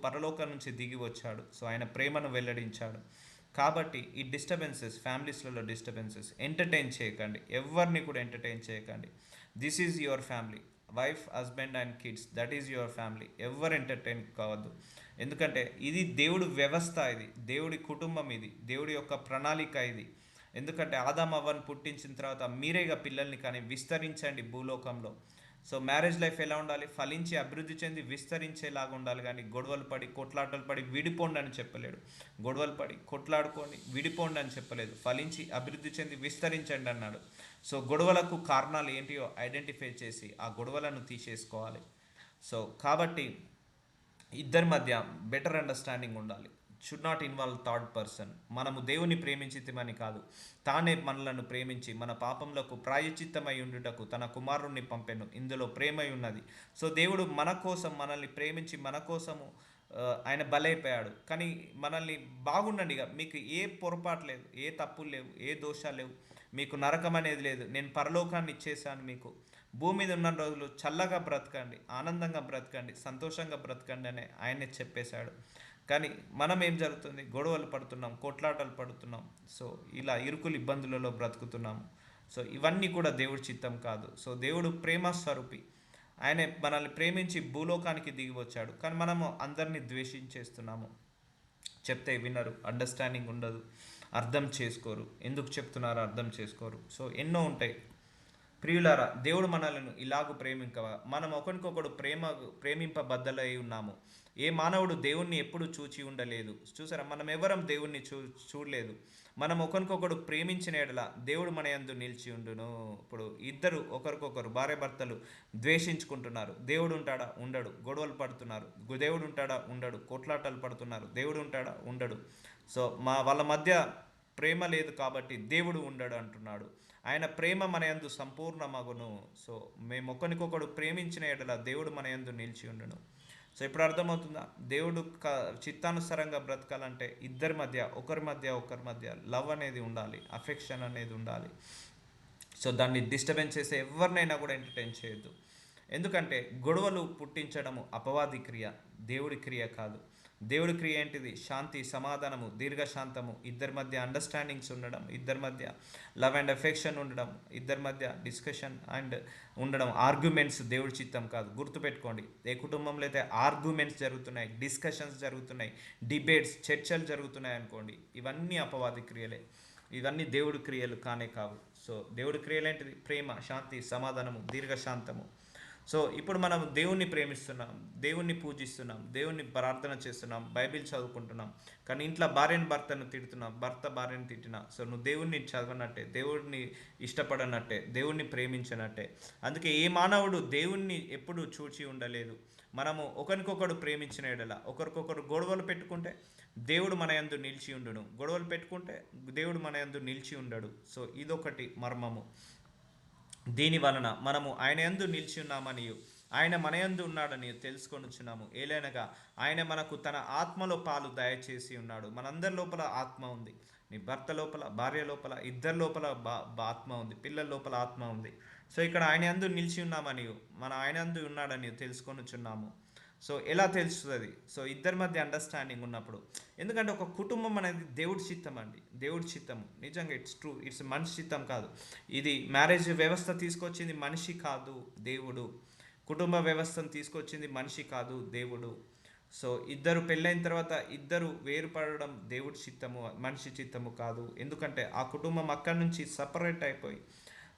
పరలోకం నుంచి దిగి వచ్చాడు. సో ఆయన ప్రేమను వెల్లడించాడు. కాబట్టి ఈ డిస్టర్బెన్సెస్, ఫ్యామిలీస్లలో డిస్టర్బెన్సెస్ ఎంటర్టైన్ చేయకండి, ఎవరిని కూడా ఎంటర్టైన్ చేయకండి. This is your family, wife, husband and kids, that is your family. ఎవరు ఎంటర్టైన్ కావద్దు. ఎందుకంటే ఇది దేవుడి వ్యవస్థ, ఇది దేవుడి కుటుంబం, ఇది దేవుడి యొక్క ప్రణాళిక ఇది. ఎందుకంటే ఆదాము అవ్వను పుట్టించిన తర్వాత మీరేగా పిల్లల్ని కానీ విస్తరించండి భూలోకంలో. సో మ్యారేజ్ లైఫ్ ఎలా ఉండాలి? ఫలించి అభివృద్ధి చెంది విస్తరించేలాగా ఉండాలి. కానీ గొడవలు పడి కొట్లాటలు పడి విడిపోండి అని చెప్పలేడు. గొడవలు పడి కొట్లాడుకొని విడిపోండి అని చెప్పలేదు. ఫలించి అభివృద్ధి చెంది విస్తరించండి అన్నాడు. సో గొడవలకు కారణాలు ఏంటియో ఐడెంటిఫై చేసి ఆ గొడవలను తీసేసుకోవాలి. సో కాబట్టి ఇద్దరి మధ్య బెటర్ అండర్స్టాండింగ్ ఉండాలి. Should not involve third person. మనము దేవుని ప్రేమించితమని కాదు, తానే మనలను ప్రేమించి మన పాపములకు ప్రాయశ్చిత్తమై ఉండుటకు తన కుమారుణ్ణి పంపెను. ఇందులో ప్రేమై ఉన్నది. సో దేవుడు మన కోసం మనల్ని ప్రేమించి మన కోసము ఆయన బలైపోయాడు. కానీ మనల్ని బాగుండండి, మీకు ఏ పొరపాటు లేదు, ఏ తప్పులు లేవు, ఏ దోషాలు లేవు, మీకు నరకం అనేది లేదు, నేను పరలోకాన్ని ఇచ్చేసాను మీకు, భూమి మీద ఉన్న రోజులు చల్లగా బ్రతకండి, ఆనందంగా బ్రతకండి, సంతోషంగా బ్రతకండి అని ఆయనే చెప్పేశాడు. కానీ మనం ఏం జరుగుతుంది? గొడవలు పడుతున్నాం, కొట్లాటలు పడుతున్నాం, సో ఇలా ఇరుకులు ఇబ్బందులలో బ్రతుకుతున్నాము. సో ఇవన్నీ కూడా దేవుడి చిత్తం కాదు. సో దేవుడు ప్రేమ స్వరూపి, ఆయన మనల్ని ప్రేమించి భూలోకానికి దిగి వచ్చాడు. కానీ మనము అందరినీ ద్వేషించేస్తున్నాము. చెప్తే వినరు, అండర్స్టాండింగ్ ఉండదు, అర్థం చేసుకోరు. ఎందుకు చెప్తున్నారో అర్థం చేసుకోరు. సో ఎన్నో ఉంటాయి. ప్రియులారా, దేవుడు మనలను ఇలాగూ ప్రేమింకవ, మనం ఒకరికొకడు ప్రేమింపబద్దలై ఉన్నాము. ఏ మానవుడు దేవుణ్ణి ఎప్పుడు చూచి ఉండలేదు. చూసారా, మనం ఎవరం దేవుణ్ణి చూడలేదు. మనం ఒకరికొకడు ప్రేమించిన ఎడల దేవుడు మన యందు నిలిచి ఉండును. ఇప్పుడు ఇద్దరు ఒకరికొకరు భార్యాభర్తలు ద్వేషించుకుంటున్నారు, దేవుడు ఉంటాడా? ఉండడు. గొడవలు పడుతున్నారు, దేవుడు ఉంటాడా? ఉండడు. కొట్లాటలు పడుతున్నారు, దేవుడు ఉంటాడా? ఉండడు. సో వాళ్ళ మధ్య ప్రేమ లేదు కాబట్టి దేవుడు ఉండడు అంటున్నాడు. ఆయన ప్రేమ మన యందు సంపూర్ణమగును. సో మేము ఒకరికొకడు ప్రేమించిన ఎడల దేవుడు మన యందు నిలిచి ఉండును. సో ఇప్పుడు అర్థమవుతుందా? దేవుడు చిత్తానుసారంగా బ్రతకాలంటే ఇద్దరి మధ్య, ఒకరి మధ్య లవ్ అనేది ఉండాలి, అఫెక్షన్ అనేది ఉండాలి. సో దాన్ని డిస్టర్బెన్స్ చేసే ఎవరినైనా కూడా ఎంటర్టైన్ చేయొద్దు. ఎందుకంటే గొడవలు పుట్టించడము అపవాది క్రియ, దేవుడి క్రియ కాదు. దేవుడి క్రియ ఏంటిది? శాంతి, సమాధానము, దీర్ఘశాంతము, ఇద్దరి మధ్య అండర్స్టాండింగ్స్ ఉండడం, ఇద్దరి మధ్య లవ్ అండ్ అఫెక్షన్ ఉండడం, ఇద్దరి మధ్య డిస్కషన్ అండ్ ఉండడం. ఆర్గ్యుమెంట్స్ దేవుడి చిత్తం కాదు. గుర్తుపెట్టుకోండి, ఏ కుటుంబంలో అయితే ఆర్గ్యుమెంట్స్ జరుగుతున్నాయి, డిస్కషన్స్ జరుగుతున్నాయి, డిబేట్స్, చర్చలు జరుగుతున్నాయి అనుకోండి, ఇవన్నీ అపవాది క్రియలే, ఇవన్నీ దేవుడి క్రియలు కానే కావు. సో దేవుడి క్రియలు ఏంటిది? ప్రేమ, శాంతి, సమాధానము, దీర్ఘశాంతము. సో ఇప్పుడు మనం దేవుణ్ణి ప్రేమిస్తున్నాం, దేవుణ్ణి పూజిస్తున్నాం, దేవుణ్ణి ప్రార్థన చేస్తున్నాం, బైబిల్ చదువుకుంటున్నాం. కానీ ఇంట్లో భర్తను తిడుతున్నాం, భర్త భార్యను తిట్టినా సో నువ్వు దేవుణ్ణి చదవనట్టే, దేవుడిని ఇష్టపడనట్టే, దేవుణ్ణి ప్రేమించనట్టే. అందుకే ఏ మానవుడు దేవుణ్ణి ఎప్పుడు చూచి ఉండలేదు. మనము ఒకరికొకడు ప్రేమించిన ఎడల, ఒకరికొకరు గొడవలు పెట్టుకుంటే దేవుడు మన యందు నిలిచి ఉండును, గొడవలు పెట్టుకుంటే దేవుడు మన యందు నిలిచి ఉండడు. సో ఇదొకటి మర్మము. దీని వలన మనము ఆయన యందు నిలిచి ఉన్నామనియు ఆయన మన యందు ఉన్నాడని తెలుసుకొనుచున్నాము. ఏలైనగా ఆయన మనకు తన ఆత్మలో పాలు దయచేసి ఉన్నాడు. మనందరి లోపల ఆత్మ ఉంది. నీ భర్త లోపల, భార్య లోపల, ఇద్దరి లోపల ఆత్మ ఉంది, పిల్లల లోపల ఆత్మ ఉంది. సో ఇక్కడ ఆయన యందు నిలిచి ఉన్నామని, ఆయన యందు ఉన్నాడని తెలుసుకొనుచున్నాము. సో ఎలా తెలుస్తుంది? సో ఇద్దరి మధ్య అండర్స్టాండింగ్ ఉన్నప్పుడు. ఎందుకంటే ఒక కుటుంబం అనేది దేవుడి చిత్తం అండి, దేవుడి చిత్తం. నిజంగా ఇట్స్ ట్రూ, ఇట్స్ మనిషి చిత్తం కాదు. ఇది మ్యారేజ్ వ్యవస్థ తీసుకొచ్చింది మనిషి కాదు, దేవుడు. కుటుంబ వ్యవస్థను తీసుకొచ్చింది మనిషి కాదు, దేవుడు. సో ఇద్దరు పెళ్ళైన తర్వాత ఇద్దరు వేరుపడడం దేవుడి చిత్తము, మనిషి చిత్తము కాదు. ఎందుకంటే ఆ కుటుంబం అక్కడి నుంచి సపరేట్ అయిపోయి,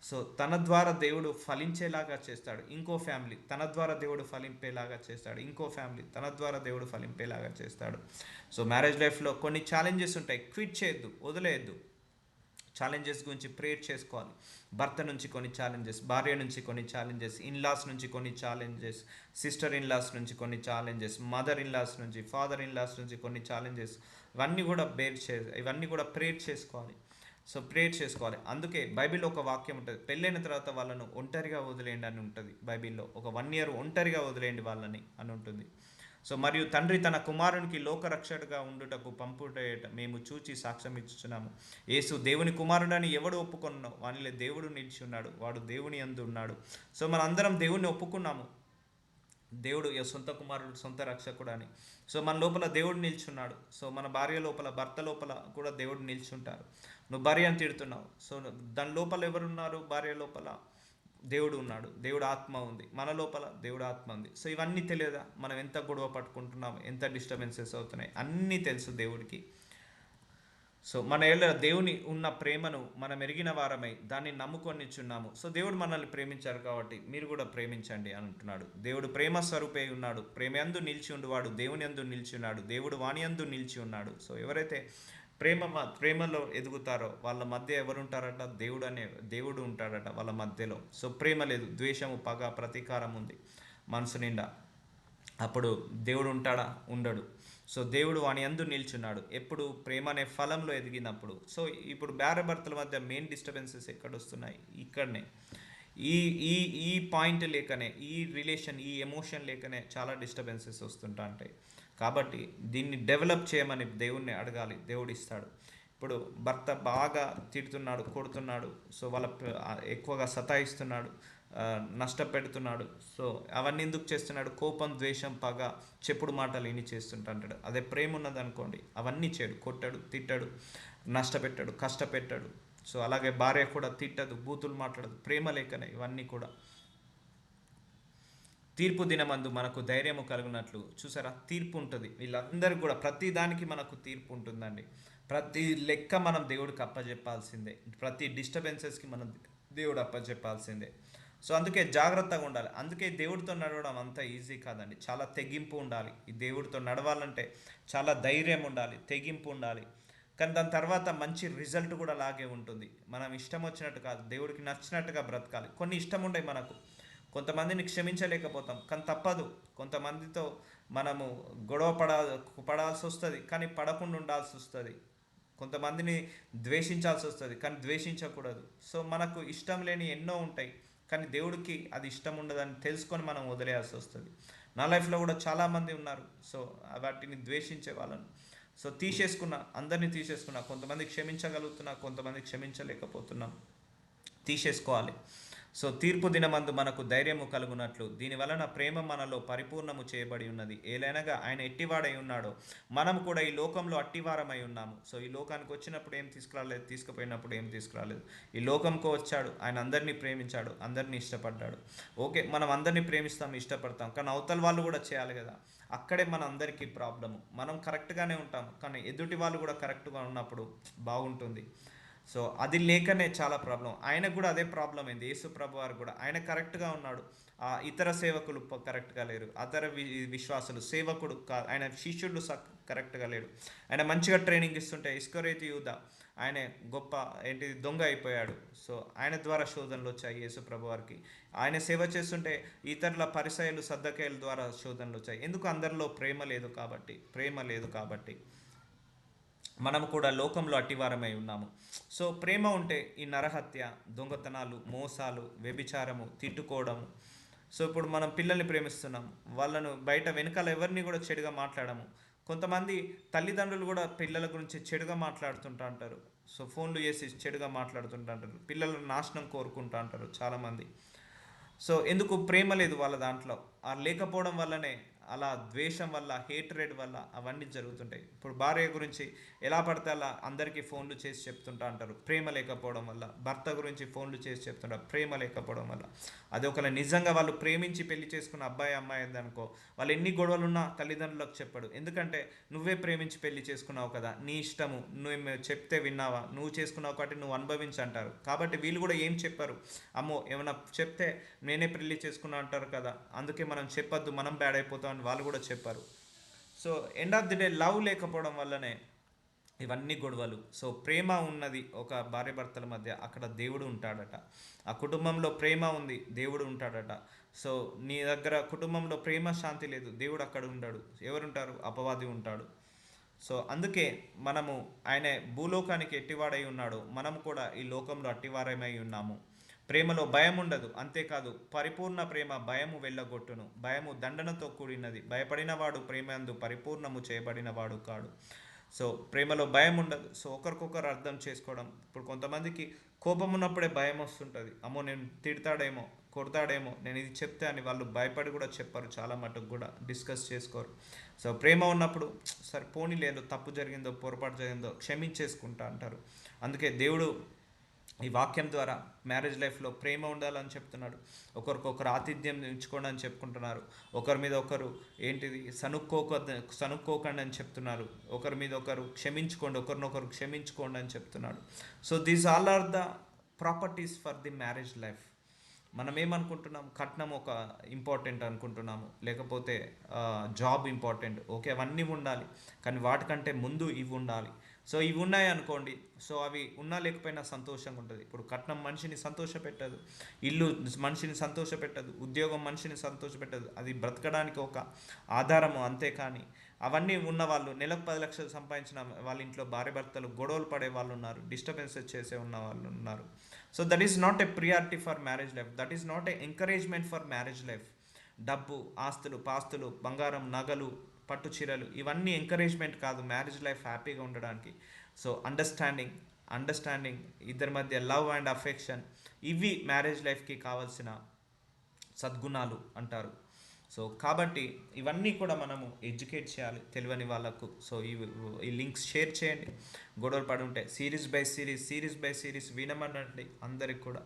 సో తన ద్వారా దేవుడు ఫలించేలాగా చేస్తాడు ఇంకో ఫ్యామిలీ, తన ద్వారా దేవుడు ఫలింపేలాగా చేస్తాడు ఇంకో ఫ్యామిలీ, తన ద్వారా దేవుడు ఫలింపేలాగా చేస్తాడు. సో మ్యారేజ్ లైఫ్లో కొన్ని ఛాలెంజెస్ ఉంటాయి, క్విట్ చేయొద్దు, వదిలేయద్దు. ఛాలెంజెస్ గురించి ప్రేయర్ చేసుకోవాలి. భర్త నుంచి కొన్ని ఛాలెంజెస్, భార్య నుంచి కొన్ని ఛాలెంజెస్, ఇన్లాస్ నుంచి కొన్ని ఛాలెంజెస్, సిస్టర్ ఇన్లాస్ నుంచి కొన్ని ఛాలెంజెస్, మదర్ ఇన్లాస్ నుంచి, ఫాదర్ ఇన్లాస్ నుంచి కొన్ని ఛాలెంజెస్. ఇవన్నీ కూడా ప్రేయర్ చేసుకోవాలి. సో ప్రేయర్ చేసుకోవాలి. అందుకే బైబిల్లో ఒక వాక్యం ఉంటుంది, పెళ్ళైన తర్వాత వాళ్ళను ఒంటరిగా వదిలేయండి అని ఉంటుంది బైబిల్లో. ఒక 1 year ఒంటరిగా వదిలేయండి వాళ్ళని అని ఉంటుంది. సో మరియు తండ్రి తన కుమారునికి లోకరక్షకుడుగా ఉండుటకు పంపుటేట మేము చూచి సాక్ష్యం ఇచ్చుచున్నాము. యేసు దేవుని కుమారుడని ఎవడు ఒప్పుకున్నావు వానిలో దేవుడు నిలిచి ఉన్నాడు, వాడు దేవుని యందు ఉన్నాడు. సో మనందరం దేవుణ్ణి ఒప్పుకున్నాము, దేవుడు సొంత కుమారుడు, సొంత రక్షకుడు అని. సో మన లోపల దేవుడు నిల్చున్నాడు. సో మన భార్య లోపల, భర్త లోపల కూడా దేవుడు నిల్చుంటారు. నువ్వు భార్య అని తిడుతున్నావు, సో దాని లోపల ఎవరున్నారు? భార్య లోపల దేవుడు ఉన్నాడు, దేవుడు ఆత్మ ఉంది. మన లోపల దేవుడు ఆత్మ ఉంది. సో ఇవన్నీ తెలియదా? మనం ఎంత గొడవ పట్టుకుంటున్నాం, ఎంత డిస్టర్బెన్సెస్ అవుతున్నాయి, అన్నీ తెలుసు దేవుడికి. సో మన ఏళ్ళ దేవుని ఉన్న ప్రేమను మనం ఎరిగిన వారమై దాన్ని నమ్ముకొనిచున్నాము. సో దేవుడు మనల్ని ప్రేమించారు కాబట్టి మీరు కూడా ప్రేమించండి అని అంటున్నాడు. దేవుడు ప్రేమ స్వరూపే ఉన్నాడు, ప్రేమ యందు నిలిచి ఉండువాడు దేవుని యందు నిలిచి ఉన్నాడు, దేవుడు వాని యందు నిలిచి ఉన్నాడు. సో ఎవరైతే ప్రేమలో ఎదుగుతారో వాళ్ళ మధ్య ఎవరు ఉంటారట? దేవుడు ఉంటాడట వాళ్ళ మధ్యలో. సో ప్రేమ లేదు, ద్వేషము, పగ, ప్రతీకారం ఉంది మనసు నిండా. అప్పుడు దేవుడు ఉంటాడా? ఉండడు. సో దేవుడు వాని యందు నిల్చున్నాడు ఎప్పుడు? ప్రేమ అనే ఫలంలో ఎదిగినప్పుడు. సో ఇప్పుడు భర్తల మధ్య మెయిన్ డిస్టర్బెన్సెస్ ఎక్కడ వస్తున్నాయి? ఇక్కడనే. ఈ ఈ ఈ పాయింట్ లేకనే, ఈ రిలేషన్, ఈ ఎమోషన్ లేకనే చాలా డిస్టర్బెన్సెస్ వస్తుంటా ఉంటాయి. కాబట్టి దీన్ని డెవలప్ చేయమని దేవుణ్ణి అడగాలి, దేవుడు ఇస్తాడు. ఇప్పుడు భర్త బాగా తిడుతున్నాడు, కొడుతున్నాడు, సో ఎక్కువగా సతాయిస్తున్నాడు, నష్టపెడుతున్నాడు. సో అవన్నీ ఎందుకు చేస్తున్నాడు? కోపం, ద్వేషం, పగ, చెప్పుడు మాటలు ఇన్ని చేస్తుంటాడు. అదే ప్రేమ ఉన్నదనుకోండి అవన్నీ చేయడు, కొట్టాడు, తిట్టాడు, నష్టపెట్టాడు, కష్టపెట్టాడు. సో అలాగే భార్య కూడా తిట్టదు, బూతులు మాట్లాడదు, ప్రేమ లేకనే ఇవన్నీ కూడా. తీర్పు దినమందు మనకు ధైర్యము కలుగునట్లు, చూసారా తీర్పు ఉంటుంది వీళ్ళందరికీ కూడా. ప్రతి దానికి మనకు తీర్పు ఉంటుందండి. ప్రతి లెక్క మనం దేవుడికి అప్పచెప్పాల్సిందే, ప్రతి డిస్టర్బెన్సెస్కి మనం దేవుడు అప్పచెప్పాల్సిందే. సో అందుకే జాగ్రత్తగా ఉండాలి. అందుకే దేవుడితో నడవడం అంత ఈజీ కాదండి, చాలా తెగింపు ఉండాలి. ఈ దేవుడితో నడవాలంటే చాలా ధైర్యం ఉండాలి, తెగింపు ఉండాలి. కానీ దాని తర్వాత మంచి రిజల్ట్ కూడా అలాగే ఉంటుంది. మనం ఇష్టం వచ్చినట్టు కాదు, దేవుడికి నచ్చినట్టుగా బ్రతకాలి. కొన్ని ఇష్టం ఉండే మనకు, కొంతమందిని క్షమించలేకపోతాం, కానీ తప్పదు. కొంతమందితో మనము గొడవ పడాల్సి వస్తుంది, కానీ పడకుండా ఉండాల్సి వస్తుంది. కొంతమందిని ద్వేషించాల్సి వస్తుంది, కానీ ద్వేషించకూడదు. సో మనకు ఇష్టం లేని ఎన్నో ఉంటాయి, కానీ దేవుడికి అది ఇష్టం ఉండదని తెలుసుకొని మనం వదిలేయాల్సి వస్తుంది. నా లైఫ్లో కూడా చాలామంది ఉన్నారు, సో వాటిని ద్వేషించే వాళ్ళను సో అందరినీ తీసేసుకున్నా. కొంతమంది క్షమించగలుగుతున్నా, కొంతమంది క్షమించలేకపోతున్నాం. తీసేసుకోవాలి. సో తీర్పు దినమందు మనకు ధైర్యము కలుగునట్లు దీని వలన ప్రేమ మనలో పరిపూర్ణము చేయబడి ఉన్నది. ఏలైనగా ఆయన ఎట్టివాడై ఉన్నాడో మనం కూడా ఈ లోకంలో అట్టివారమై ఉన్నాము. సో ఈ లోకానికి వచ్చినప్పుడు ఏం తీసుకురాలేదు, తీసుకుపోయినప్పుడు ఏం తీసుకురాలేదు. ఈ లోకంకు వచ్చాడు, ఆయన అందరినీ ప్రేమించాడు, అందరినీ ఇష్టపడ్డాడు. ఓకే, మనం అందరినీ ప్రేమిస్తాం, ఇష్టపడతాం, కానీ అవతల వాళ్ళు కూడా చేయాలి కదా. అక్కడే మన అందరికీ ప్రాబ్లము. మనం కరెక్ట్గానే ఉంటాం, కానీ ఎదుటి వాళ్ళు కూడా కరెక్ట్గా ఉన్నప్పుడు బాగుంటుంది. సో అది లేకనే చాలా ప్రాబ్లం. ఆయనకు కూడా అదే ప్రాబ్లం అయింది, యేసు ప్రభు వారు కూడా. ఆయన కరెక్ట్గా ఉన్నాడు, ఇతర సేవకులు కరెక్ట్గా లేరు, విశ్వాసులు, సేవకుడు ఆయన శిష్యుడు కరెక్ట్గా లేడు. ఆయన మంచిగా ట్రైనింగ్ ఇస్తుంటే ఇస్కరియోతు యూదా ఆయన గొప్ప దొంగ అయిపోయాడు. సో ఆయన ద్వారా శోధనలు వచ్చాయి యేసు ప్రభు వారికి. ఆయన సేవ చేస్తుంటే ఇతరుల పరిసయలు, సద్దకాయల ద్వారా శోధనలు వచ్చాయి. ఎందుకు? అందరిలో ప్రేమ లేదు కాబట్టి మనము కూడా లోకంలో అట్టివారమై ఉన్నాము. సో ప్రేమ ఉంటే ఈ నరహత్య, దొంగతనాలు, మోసాలు, వ్యభిచారము, తిట్టుకోవడము. సో ఇప్పుడు మనం పిల్లల్ని ప్రేమిస్తున్నాం, వాళ్ళను బయట వెనకాల ఎవరిని కూడా చెడుగా మాట్లాడము. కొంతమంది తల్లిదండ్రులు కూడా పిల్లల గురించి చెడుగా మాట్లాడుతుంటా అంటారు. సో ఫోన్లు చేసి చెడుగా మాట్లాడుతుంటా అంటారు, పిల్లల నాశనం కోరుకుంటా అంటారు చాలామంది. సో ఎందుకు? ప్రేమ లేదు వాళ్ళ దాంట్లో. ఆ లేకపోవడం వల్లనే అలా ద్వేషం వల్ల, హేట్రెడ్ వల్ల అవన్నీ జరుగుతుంటాయి. ఇప్పుడు భార్య గురించి ఎలా పడితే అలా అందరికీ ఫోన్లు చేసి చెప్తుంటా అంటారు, ప్రేమ లేకపోవడం వల్ల. భర్త గురించి ఫోన్లు చేసి చెప్తుంటారు, ప్రేమ లేకపోవడం వల్ల. అది ఒకవేళ నిజంగా వాళ్ళు ప్రేమించి పెళ్లి చేసుకున్న అబ్బాయి అమ్మాయి అనుకో, వాళ్ళు ఎన్ని గొడవలున్నా తల్లిదండ్రులకు చెప్పడు. ఎందుకంటే నువ్వే ప్రేమించి పెళ్లి చేసుకున్నావు కదా, నీ ఇష్టము, నువ్వు చెప్తే విన్నావా, నువ్వు చేసుకున్నావు కాబట్టి నువ్వు అనుభవించి అంటారు. కాబట్టి వీళ్ళు కూడా ఏం చెప్పరు. అమ్మో ఏమైనా చెప్తే నేనే పెళ్లి చేసుకున్నా అంటారు కదా, అందుకే మనం చెప్పొద్దు, మనం బ్యాడ్ అయిపోతాం అని వాళ్ళు కూడా చెప్పారు. So end of the day love లేకపోవడం వల్లనే ఇవన్నీ గొడవలు. సో ప్రేమ ఉన్నది ఒక భార్యాభర్తల మధ్య, అక్కడ దేవుడు ఉంటాడట. ఆ కుటుంబంలో ప్రేమ ఉంది, దేవుడు ఉంటాడట. సో నీ దగ్గర కుటుంబంలో ప్రేమ శాంతి లేదు, దేవుడు అక్కడ ఉండడు. ఎవరుంటారు? అపవాది ఉంటాడు. సో అందుకే మనము ఆయన భూలోకానికి ఎట్టివాడై ఉన్నాడు, మనం కూడా ఈ లోకంలో అట్టివారమై ఉన్నాము. ప్రేమలో భయం ఉండదు, అంతేకాదు పరిపూర్ణ ప్రేమ భయము వెళ్ళగొట్టును. భయము దండనతో కూడినది, భయపడినవాడు ప్రేమ అందు పరిపూర్ణము చేయబడినవాడు కాడు. సో ప్రేమలో భయం ఉండదు. సో ఒకరికొకరు అర్థం చేసుకోవడం. ఇప్పుడు కొంతమందికి కోపం ఉన్నప్పుడే భయం వస్తుంటుంది, అమ్మో నేను తిడతాడేమో, కొడతాడేమో, నేను ఇది చెప్తే అని వాళ్ళు భయపడి కూడా చెప్పారు, చాలా మటుకు కూడా డిస్కస్ చేసుకోరు. సో ప్రేమ ఉన్నప్పుడు సరే పోనీ లేదు, తప్పు జరిగిందో పొరపాటు జరిగిందో క్షమించేసుకుంటా అంటారు. అందుకే దేవుడు ఈ వాక్యం ద్వారా మ్యారేజ్ లైఫ్లో ప్రేమ ఉండాలని చెప్తున్నాడు. ఒకరికొకరు ఆతిథ్యం ఇచ్చుకోండి అని చెప్పుకుంటున్నారు. ఒకరి మీద ఒకరు ఏంటిది సనుక్కోకండి అని చెప్తున్నారు. ఒకరి మీద ఒకరు క్షమించుకోండి, ఒకరినొకరు క్షమించుకోండి అని చెప్తున్నాడు. So these all are the properties for the marriage life. మనం ఏమనుకుంటున్నాం, కట్నం ఒక ఇంపార్టెంట్ అనుకుంటున్నాము, లేకపోతే జాబ్ ఇంపార్టెంట్, ఓకే అవన్నీ ఉండాలి, కానీ వాటికంటే ముందు ఇవి ఉండాలి. సో ఇవి ఉన్నాయి అనుకోండి, సో అవి ఉన్నా లేకపోయినా సంతోషంగా ఉంటుంది. ఇప్పుడు కట్నం మనిషిని సంతోషపెట్టదు, ఇల్లు మనిషిని సంతోషపెట్టదు, ఉద్యోగం మనిషిని సంతోషపెట్టదు, అది బ్రతకడానికి ఒక ఆధారము అంతే. కానీ అవన్నీ ఉన్న వాళ్ళు నెలకు 10 లక్షలు సంపాదించిన వాళ్ళ ఇంట్లో భార్య భర్తలు గొడవలు పడే వాళ్ళు ఉన్నారు, డిస్టర్బెన్సెస్ చేసే ఉన్న వాళ్ళు ఉన్నారు. So that is not a priority for marriage life, that is not a encouragement for marriage life. డబ్బు, ఆస్తులు, పాస్తులు, బంగారం, నగలు, పట్టు చీరలు ఇవన్నీ ఎంకరేజ్మెంట్ కాదు మ్యారేజ్ లైఫ్ హ్యాపీగా ఉండడానికి. సో అండర్స్టాండింగ్ ఇద్దరి మధ్య లవ్ అండ్ అఫెక్షన్, ఇవి మ్యారేజ్ లైఫ్కి కావాల్సిన సద్గుణాలు అంటారు. సో కాబట్టి ఇవన్నీ కూడా మనము ఎడ్యుకేట్ చేయాలి తెలియని వాళ్ళకు. సో ఈ లింక్స్ షేర్ చేయండి. గొడవలు పడి ఉంటే సిరీస్ బై సిరీస్ వినమనండి. అందరికి కూడా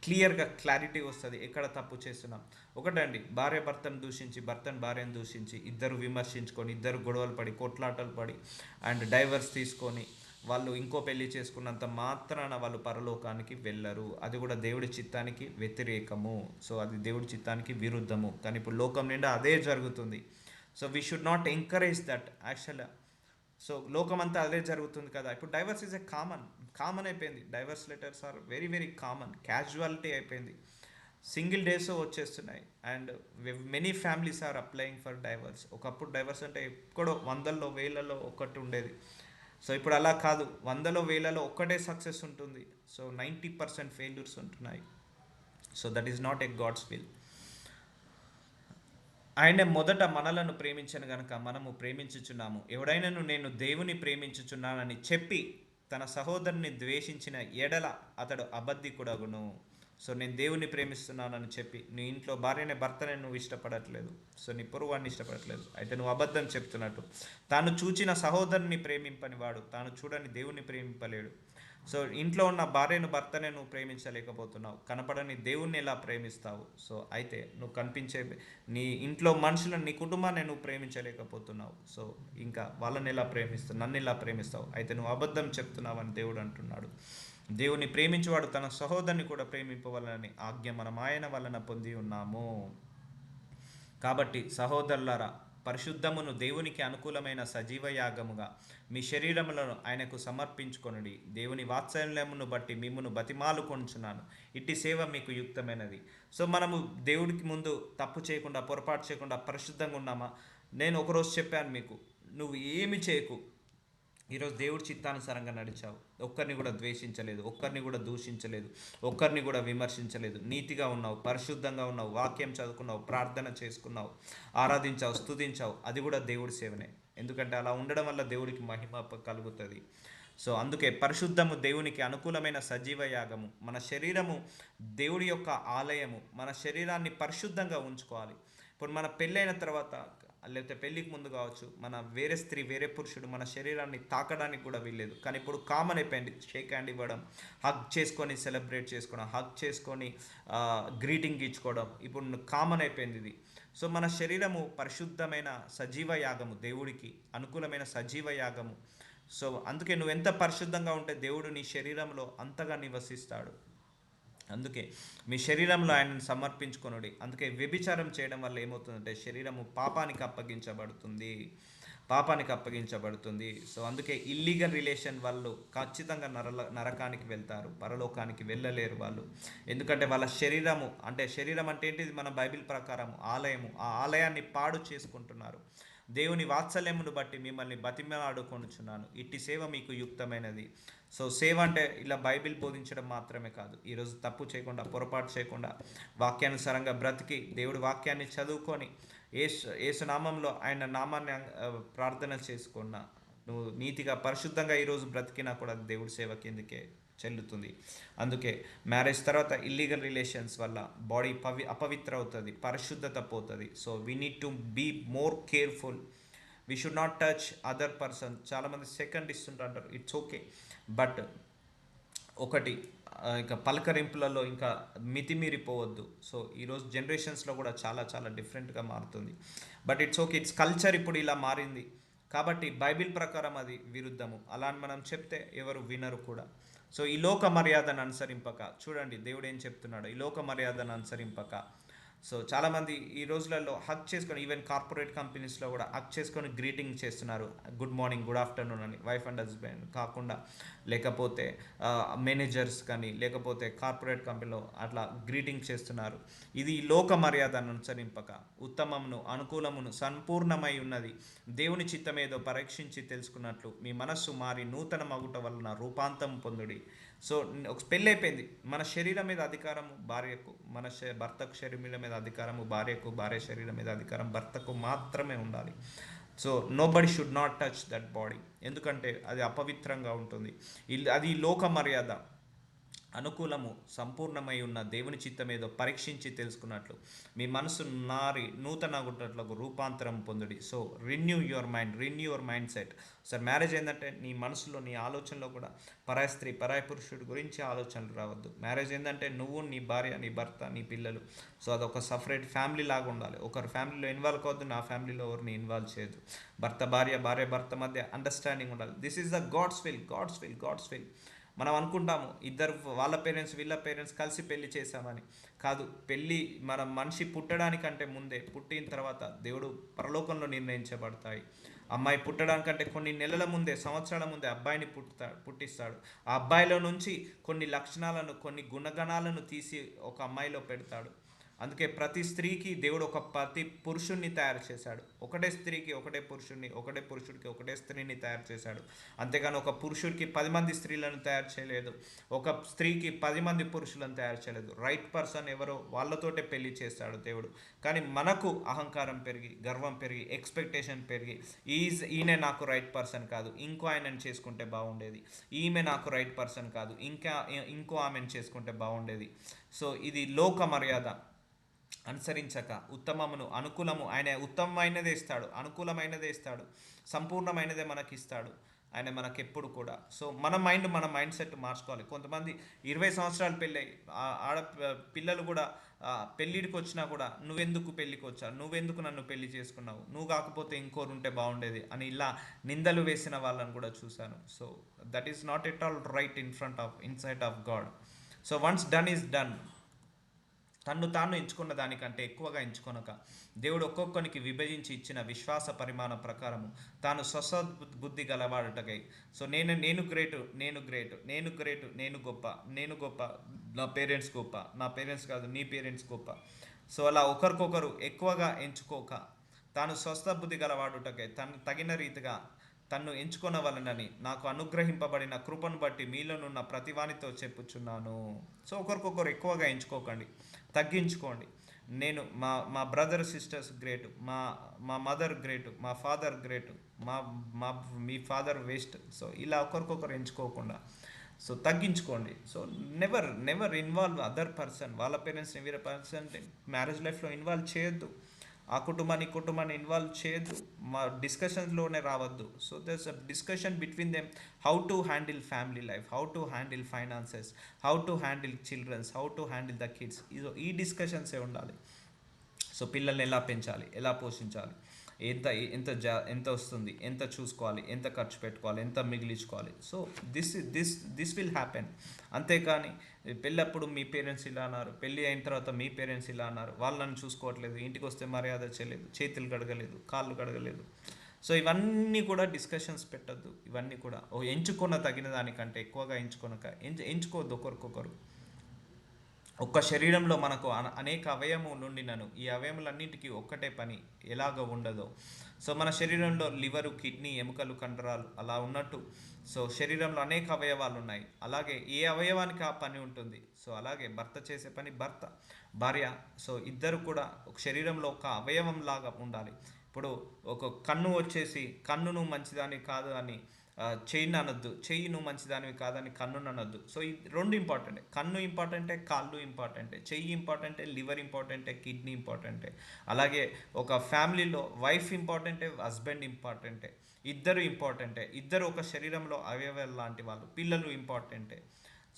క్లియర్గా క్లారిటీ వస్తుంది ఎక్కడ తప్పు చేస్తున్నాం. ఒకటండి, భార్య భర్తను దూషించి, భర్తను భార్యను దూషించి, ఇద్దరు విమర్శించుకొని, ఇద్దరు గొడవలు పడి, కొట్లాటలు పడి అండ్ డైవర్స్ తీసుకొని వాళ్ళు ఇంకో పెళ్లి చేసుకున్నంత మాత్రాన వాళ్ళు పరలోకానికి వెళ్ళరు. అది కూడా దేవుడి చిత్తానికి వ్యతిరేకము. సో అది దేవుడి చిత్తానికి విరుద్ధము. కానీ ఇప్పుడు లోకం నిండా అదే జరుగుతుంది. So we should not encourage that యాక్చువల్గా. సో లోకం అంతా అదే జరుగుతుంది కదా. ఇప్పుడు డైవర్స్ ఈజ్ ఏ కామన్ అయిపోయింది. Divorce letters are very very common, casualty అయిపోయింది. సింగిల్ డేస్ వచ్చేస్తున్నాయి and many families are applying for divorce. ఒకప్పుడు డైవర్స్ అంటే ఎక్కడో వందల్లో వేలలో ఒకటి ఉండేది. సో ఇప్పుడు అలా కాదు, వందలో వేలలో ఒక్కటే సక్సెస్ ఉంటుంది. సో 90% ఫెయిల్యూర్స్ ఉంటున్నాయి. So that is not a God's will. ఆయన మొదట మనలను ప్రేమించను గనుక మనము ప్రేమించుచున్నాము. ఎవడైనాను నేను దేవుని ప్రేమించుచున్నానని చెప్పి తన సహోదరుని ద్వేషించిన ఎడల అతడు అబద్ధికుడగును. సో నేను దేవుని ప్రేమిస్తున్నానని చెప్పి నీ ఇంట్లో భర్తనే నువ్వు ఇష్టపడట్లేదు, సో నీ పొరుగువాడిని ఇష్టపడట్లేదు, అయితే నువ్వు అబద్ధం చెప్తున్నట్టు. తాను చూచిన సహోదరుని ప్రేమింపని వాడు తాను చూడని దేవుని ప్రేమింపలేడు. సో ఇంట్లో ఉన్న భర్తనే నువ్వు ప్రేమించలేకపోతున్నావు, కనపడని దేవుణ్ణి ఎలా ప్రేమిస్తావు? సో అయితే నువ్వు కనిపించే నీ ఇంట్లో మనుషులను, నీ కుటుంబాన్ని నువ్వు ప్రేమించలేకపోతున్నావు. సో ఇంకా వాళ్ళని ఎలా ప్రేమిస్తావు? నన్ను ఎలా ప్రేమిస్తావు? అయితే నువ్వు అబద్ధం చెప్తున్నావు అని దేవుడు అంటున్నాడు. దేవుని ప్రేమించేవాడు తన సహోదరుని కూడా ప్రేమింపవలనని ఆజ్ఞ మనం ఆయన వలన పొంది ఉన్నాము. కాబట్టి సహోదరులారా, పరిశుద్ధమును దేవునికి అనుకూలమైన సజీవ యాగముగా మీ శరీరములను ఆయనకు సమర్పించుకొనుడి. దేవుని వాత్సల్యమును బట్టి మిమ్మును బతిమాలుకొనుచున్నాను, ఇట్టి సేవ మీకు యుక్తమైనది. సో మనము దేవుడికి ముందు తప్పు చేయకుండా, పొరపాటు చేయకుండా పరిశుద్ధంగా ఉన్నామా? నేను ఒకరోజు చెప్పాను మీకు, నువ్వు ఏమి చేయకు, ఈరోజు దేవుడి చిత్తానుసారంగా నడిచావు, ఒక్కరిని కూడా ద్వేషించలేదు, ఒక్కరిని కూడా దూషించలేదు, ఒక్కరిని కూడా విమర్శించలేదు, నీతిగా ఉన్నావు, పరిశుద్ధంగా ఉన్నావు, వాక్యం చదువుకున్నావు, ప్రార్థన చేసుకున్నావు, ఆరాధించావు, స్తుతించావు, అది కూడా దేవుడి సేవనే. ఎందుకంటే అలా ఉండడం వల్ల దేవుడికి మహిమ కలుగుతుంది. సో అందుకే పరిశుద్ధము దేవునికి అనుకూలమైన సజీవ యాగము. మన శరీరము దేవుడి యొక్క ఆలయము. మన శరీరాన్ని పరిశుద్ధంగా ఉంచుకోవాలి. ఇప్పుడు మన పెళ్ళైన తర్వాత లేకపోతే పెళ్ళికి ముందు కావచ్చు, మన వేరే స్త్రీ వేరే పురుషుడు మన శరీరాన్ని తాకడానికి కూడా వీల్లేదు. కానీ ఇప్పుడు కామన్ అయిపోయింది షేక్ హ్యాండ్ ఇవ్వడం, హగ్ చేసుకొని సెలబ్రేట్ చేసుకోవడం, హగ్ చేసుకొని గ్రీటింగ్ ఇచ్చుకోవడం ఇప్పుడు కామన్ అయిపోయింది ఇది. సో మన శరీరము పరిశుద్ధమైన సజీవ యాగము, దేవుడికి అనుకూలమైన సజీవ యాగము. సో అందుకే నువ్వు ఎంత పరిశుద్ధంగా ఉంటే దేవుడు నీ శరీరంలో అంతగా నివసిస్తాడు. అందుకే మీ శరీరంలో ఆయనను సమర్పించుకొనుడి. అందుకే వ్యభిచారం చేయడం వల్ల ఏమవుతుందంటే శరీరము పాపానికి అప్పగించబడుతుంది. సో అందుకే ఇల్లీగల్ రిలేషన్ వాళ్ళు ఖచ్చితంగా నరకానికి వెళ్తారు, పరలోకానికి వెళ్ళలేరు వాళ్ళు. ఎందుకంటే వాళ్ళ శరీరము అంటే శరీరం అంటే ఏంటిది? మన బైబిల్ ప్రకారం ఆలయము. ఆ ఆలయాన్ని పాడు చేసుకుంటున్నారు. దేవుని వాత్సల్యమును బట్టి మిమ్మల్ని బతిమలాడుకొనుచున్నాను, ఇట్టి సేవ మీకు యుక్తమైనది. సో సేవ అంటే ఇలా బైబిల్ బోధించడం మాత్రమే కాదు. ఈరోజు తప్పు చేయకుండా, పొరపాటు చేయకుండా, వాక్యానుసారంగా బ్రతికి దేవుడి వాక్యాన్ని చదువుకొని ఏసునామంలో ఆయన నామాన్ని ప్రార్థన చేసుకున్న నువ్వు నీతిగా పరిశుద్ధంగా ఈరోజు బ్రతికినా కూడా దేవుడి సేవ కిందకే చెల్లుతుంది. అందుకే మ్యారేజ్ తర్వాత ఇల్లీగల్ రిలేషన్స్ వల్ల బాడీ అపవిత్ర అవుతుంది, పరిశుద్ధత పోతుంది. So we need to be more careful. We should not touch other person. చాలామంది సెకండ్ ఇస్తుంటారు, ఇట్స్ ఓకే. బట్ ఒకటి ఇంకా పలకరింపులలో ఇంకా మితిమీరిపోవద్దు. సో ఈరోజు జనరేషన్స్లో కూడా చాలా చాలా డిఫరెంట్గా మారుతుంది. But it's okay, it's culture ఇప్పుడు ఇలా మారింది కాబట్టి బైబిల్ ప్రకారం అది విరుద్ధము. అలా అని మనం చెప్తే ఎవరు వినరు కూడా. సో ఈ లోక మర్యాదను అనుసరింపక, చూడండి దేవుడు ఏం చెప్తున్నాడు, ఈ లోక మర్యాదను అనుసరింపక. సో చాలామంది ఈ రోజులలో హక్ చేసుకొని, ఈవెన్ కార్పొరేట్ కంపెనీస్లో కూడా హక్ చేసుకొని గ్రీటింగ్ చేస్తున్నారు, గుడ్ మార్నింగ్, గుడ్ ఆఫ్టర్నూన్ అని. వైఫ్ అండ్ హస్బెండ్ కాకుండా లేకపోతే మేనేజర్స్ కానీ లేకపోతే కార్పొరేట్ కంపెనీలో అట్లా గ్రీటింగ్ చేస్తున్నారు. ఇది లోక మర్యాదను అనుసరింపక ఉత్తమమును అనుకూలమును సంపూర్ణమై ఉన్నది దేవుని చిత్తమేదో పరీక్షించి తెలుసుకున్నట్లు మీ మనస్సు మారి నూతన మగుట వలన రూపాంతం పొందుడి. సో ఒక పెళ్ళి అయిపోయింది, మన శరీరం మీద అధికారము భార్యకు, మన భర్తకు శరీరం మీద అధికారము భార్యకు, భార్య శరీరం మీద అధికారం భర్తకు మాత్రమే ఉండాలి. So nobody should not touch that body, ఎందుకంటే అది అపవిత్రంగా ఉంటుంది. అది లోక మర్యాద. అనుకూలము సంపూర్ణమై ఉన్న దేవుని చిత్తమేదో పరీక్షించి తెలుసుకున్నట్లు మీ మనసు నారి నూతన గుట్టట్లకు రూపాంతరం పొందుడి. So renew your mind set. Sir marriage ఏంటంటే నీ మనసులో నీ ఆలోచనలో కూడా పరాయి స్త్రీ పరాయి పురుషుడి గురించి ఆలోచనలు రావద్దు. మ్యారేజ్ ఏంటంటే నువ్వు, నీ భార్య, నీ భర్త, నీ పిల్లలు. సో అదొక సపరేట్ ఫ్యామిలీ లాగా ఉండాలి. ఒకరి ఫ్యామిలీలో ఇన్వాల్వ్ కావద్దు, నా ఫ్యామిలీలో ఎవరిని ఇన్వాల్వ్ చేయదు. భర్త భార్య, భార్య భర్త మధ్య అండర్స్టాండింగ్ ఉండాలి. This is the God's will. మనం అనుకుంటాము ఇద్దరు, వాళ్ళ పేరెంట్స్ వీళ్ళ పేరెంట్స్ కలిసి పెళ్లి చేశామని. కాదు, పెళ్ళి మన మనిషి పుట్టడానికంటే ముందే, పుట్టిన తర్వాత దేవుడు పరలోకంలో నిర్ణయించబడతాయి. అమ్మాయి పుట్టడానికంటే కొన్ని నెలల ముందే, సంవత్సరాల ముందే అబ్బాయిని పుట్టిస్తాడు. ఆ అబ్బాయిలో నుంచి కొన్ని లక్షణాలను, కొన్ని గుణగణాలను తీసి ఒక అమ్మాయిలో పెడతాడు. అందుకే ప్రతి స్త్రీకి దేవుడు ప్రతి పురుషుణ్ణి తయారు చేశాడు. ఒకటే స్త్రీకి ఒకటే పురుషుణ్ణి, ఒకటే పురుషుడికి ఒకటే స్త్రీని తయారు చేశాడు. అంతేగాని ఒక పురుషుడికి 10 మంది స్త్రీలను తయారు చేయలేదు, ఒక స్త్రీకి 10 మంది పురుషులను తయారు చేయలేదు. రైట్ పర్సన్ ఎవరో వాళ్ళతోటే పెళ్లి చేస్తాడు దేవుడు. కానీ మనకు అహంకారం పెరిగి, గర్వం పెరిగి, ఎక్స్పెక్టేషన్ పెరిగి, ఈయనే నాకు రైట్ పర్సన్ కాదు, ఇంకో ఆయనను చేసుకుంటే బాగుండేది, ఈమె నాకు రైట్ పర్సన్ కాదు, ఇంకో ఆమెను చేసుకుంటే బాగుండేది. సో ఇది లోక మర్యాద అనుసరించక ఉత్తమమును అనుకూలము, ఆయన ఉత్తమమైనదే ఇస్తాడు, అనుకూలమైనదే ఇస్తాడు, సంపూర్ణమైనదే మనకి ఇస్తాడు ఆయన మనకెప్పుడు కూడా. సో మన మైండ్ సెట్ మార్చుకోవాలి. కొంతమంది 20 సంవత్సరాలు పెళ్ళి ఆడ పిల్లలు కూడా పెళ్ళిడికి వచ్చినా కూడా నువ్వెందుకు పెళ్ళికి వచ్చావు, నువ్వెందుకు నన్ను పెళ్లి చేసుకున్నావు, నువ్వు కాకపోతే ఇంకోరు ఉంటే బాగుండేది అని ఇలా నిందలు వేసిన వాళ్ళని కూడా చూశాను. So that is not at all right insight of God. So once done is done. తన్ను తాను ఎంచుకున్న దానికంటే ఎక్కువగా ఎంచుకొనక దేవుడు ఒక్కొక్కరికి విభజించి ఇచ్చిన విశ్వాస పరిమాణం ప్రకారము తాను స్వసద్బుద్ధి గలవాడుటకై. సో నేను గ్రేటు, నేను గొప్ప, నా పేరెంట్స్ గొప్ప, నా పేరెంట్స్ కాదు నీ పేరెంట్స్ గొప్ప. సో అలా ఒకరికొకరు ఎక్కువగా ఎంచుకోక తాను స్వస్థబుద్ధి గలవాడుటకై తగిన రీతిగా తన్ను ఎంచుకొనవలనని నాకు అనుగ్రహింపబడిన కృపను బట్టి మీలోనున్న ప్రతివానితో చెప్పుచున్నాను. సో ఒకరికొకరు ఎక్కువగా ఎంచుకోకండి, తగ్గించుకోండి. నేను మా బ్రదర్ సిస్టర్స్ గ్రేటు, మా మదర్ గ్రేటు, మా ఫాదర్ గ్రేటు, మీ ఫాదర్ వేస్ట్. సో ఇలా ఒకరికొకరు ఎంచుకోకుండా సో తగ్గించుకోండి. So never involve other person, వాళ్ళ పేరెంట్స్ని వీళ్ళ పర్సన్ మ్యారేజ్ లైఫ్లో ఇన్వాల్వ్ చేయొద్దు. ఆ కుటుంబాన్ని ఇన్వాల్వ్ చేయొద్దు, మా డిస్కషన్స్లోనే రావద్దు. So there's a discussion between them, how to handle family life, how to handle finances, how to handle childrens, how to handle the kids. ఈ డిస్కషన్సే ఉండాలి. సో పిల్లల్ని ఎలా పెంచాలి, ఎలా పోషించాలి, ఎంత ఎంత వస్తుంది, ఎంత చూసుకోవాలి, ఎంత ఖర్చు పెట్టుకోవాలి, ఎంత మిగిలించుకోవాలి. So this will happen. అంతేకాని పెళ్ళప్పుడు మీ పేరెంట్స్ ఇలా అన్నారు, పెళ్ళి అయిన తర్వాత మీ పేరెంట్స్ ఇలా అన్నారు, వాళ్ళని చూసుకోవట్లేదు, ఇంటికి వస్తే మర్యాద చేయలేదు, చేతులు కడగలేదు, కాళ్ళు కడగలేదు. సో ఇవన్నీ కూడా డిస్కషన్స్ పెట్టద్దు. ఇవన్నీ కూడా ఎంచుకున్న తగిన దానికంటే ఎక్కువగా ఎంచుకోవద్దు ఒకరికొకరు. ఒక్క శరీరంలో మనకు అనేక అవయవములు నుండినను ఈ అవయములన్నింటికీ ఒక్కటే పని ఎలాగ ఉండదో. సో మన శరీరంలో లివరు, కిడ్నీ, ఎముకలు, కండరాలు అలా ఉన్నట్టు సో శరీరంలో అనేక అవయవాలు ఉన్నాయి. అలాగే ఏ అవయవానికి ఆ పని ఉంటుంది. సో అలాగే భర్త చేసే పని భర్త, భార్య, సో ఇద్దరు కూడా ఒక శరీరంలో ఒక అవయవం లాగా ఉండాలి. ఇప్పుడు ఒక కన్ను వచ్చేసి కన్నును మంచిదాన్ని కాదు అని చెయ్యిని అనొద్దు, చెయ్యి నువ్వు మంచిదానివి కాదని కన్నును అనొద్దు. సో ఈ రెండు ఇంపార్టెంటే, కన్ను ఇంపార్టెంటే, కాళ్ళు ఇంపార్టెంటే, చెయ్యి ఇంపార్టెంటే, లివర్ ఇంపార్టెంటే, కిడ్నీ ఇంపార్టెంటే. అలాగే ఒక ఫ్యామిలీలో వైఫ్ ఇంపార్టెంటే, హస్బెండ్ ఇంపార్టెంటే, ఇద్దరు ఇంపార్టెంటే, ఇద్దరు ఒక శరీరంలో అవయవాలు లాంటి వాళ్ళు, పిల్లలు ఇంపార్టెంటే.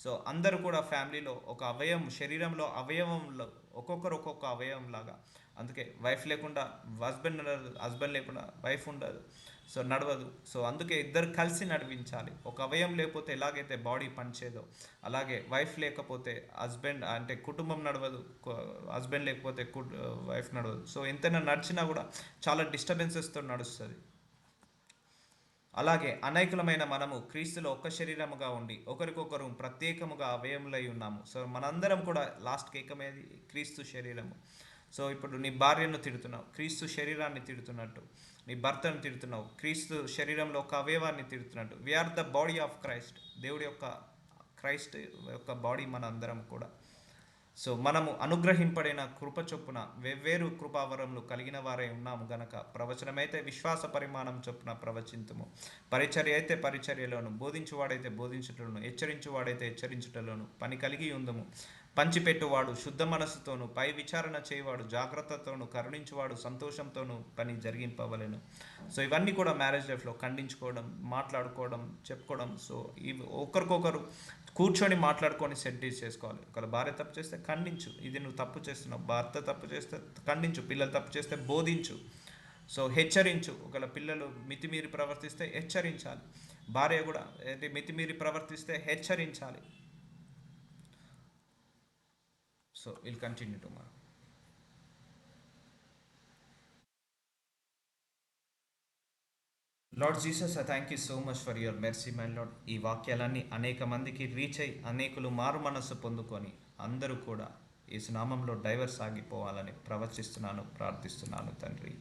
సో అందరూ కూడా ఫ్యామిలీలో ఒక అవయవం, శరీరంలో అవయవంలో ఒక్కొక్కరు ఒక్కొక్క అవయవం లాగా. అందుకే వైఫ్ లేకుండా హస్బెండ్ ఉండదు, హస్బెండ్ లేకుండా వైఫ్ ఉండదు, సో నడవదు. సో అందుకే ఇద్దరు కలిసి నడిపించాలి. ఒక అవయవం లేకపోతే ఎలాగైతే బాడీ పనిచేయదో అలాగే వైఫ్ లేకపోతే హస్బెండ్ అంటే కుటుంబం నడవదు, హస్బెండ్ లేకపోతే వైఫ్ నడవదు. సో ఎంతైనా నడిచినా కూడా చాలా డిస్టర్బెన్సెస్తో నడుస్తుంది. అలాగే అనేకులమైన మనము క్రీస్తులో ఒక్క శరీరముగా ఉండి ఒకరికొకరు ప్రత్యేకముగా అవయములై ఉన్నాము. సో మనందరం కూడా లాస్ట్కి ఏకమేది క్రీస్తు శరీరము. సో ఇప్పుడు నీ భార్యను తిడుతున్నావు, క్రీస్తు శరీరాన్ని తిడుతున్నట్టు. నీ భర్తను తిడుతున్నావు, క్రీస్తు శరీరంలో ఒక అవయవాన్ని తిడుతున్నట్టు. We are the body of Christ. దేవుడి యొక్క క్రైస్ట్ యొక్క బాడీ మన అందరం కూడా. సో మనము అనుగ్రహింపడిన కృప చొప్పున వెవ్వేరు కృపావరములు కలిగిన వారే ఉన్నాము గనక ప్రవచనమైతే విశ్వాస పరిమాణం చొప్పున ప్రవచింతుము, పరిచర్య అయితే పరిచర్యలోను, బోధించువాడైతే బోధించుటలోను, హెచ్చరించువాడైతే హెచ్చరించుటలోను పని కలిగి ఉందము. పంచిపెట్టువాడు శుద్ధ మనస్సుతోను, పై విచారణ చేయవాడు జాగ్రత్తతోను, కరుణించువాడు సంతోషంతోను పని జరిగింపవలెను. సో ఇవన్నీ కూడా మ్యారేజ్ లైఫ్లో ఖండించుకోవడం, మాట్లాడుకోవడం, చెప్పుకోవడం. సో ఇవి ఒకరికొకరు కూర్చొని మాట్లాడుకొని సెట్ చేసుకోవాలి. ఒకవేళ భార్య తప్పు చేస్తే ఖండించు, ఇది నువ్వు తప్పు చేస్తున్నావు. భర్త తప్పు చేస్తే ఖండించు, పిల్లలు తప్పు చేస్తే బోధించు. సో హెచ్చరించు. ఒకవేళ పిల్లలు మితిమీరి ప్రవర్తిస్తే హెచ్చరించాలి. భార్య కూడా మితిమీరి ప్రవర్తిస్తే హెచ్చరించాలి. So will continue tomorrow. Lord Jesus, I thank you so much for your mercy my Lord. ఈ వాక్యాలన్నీ అనేక మందికి రీచ్ అయ్యి అనేకులు మారు మనస్సు పొందుకొని అందరూ కూడా యేసు నామంలో డైవర్స్ ఆగిపోవాలని ప్రవచిస్తున్నాను, ప్రార్థిస్తున్నాను తండ్రి.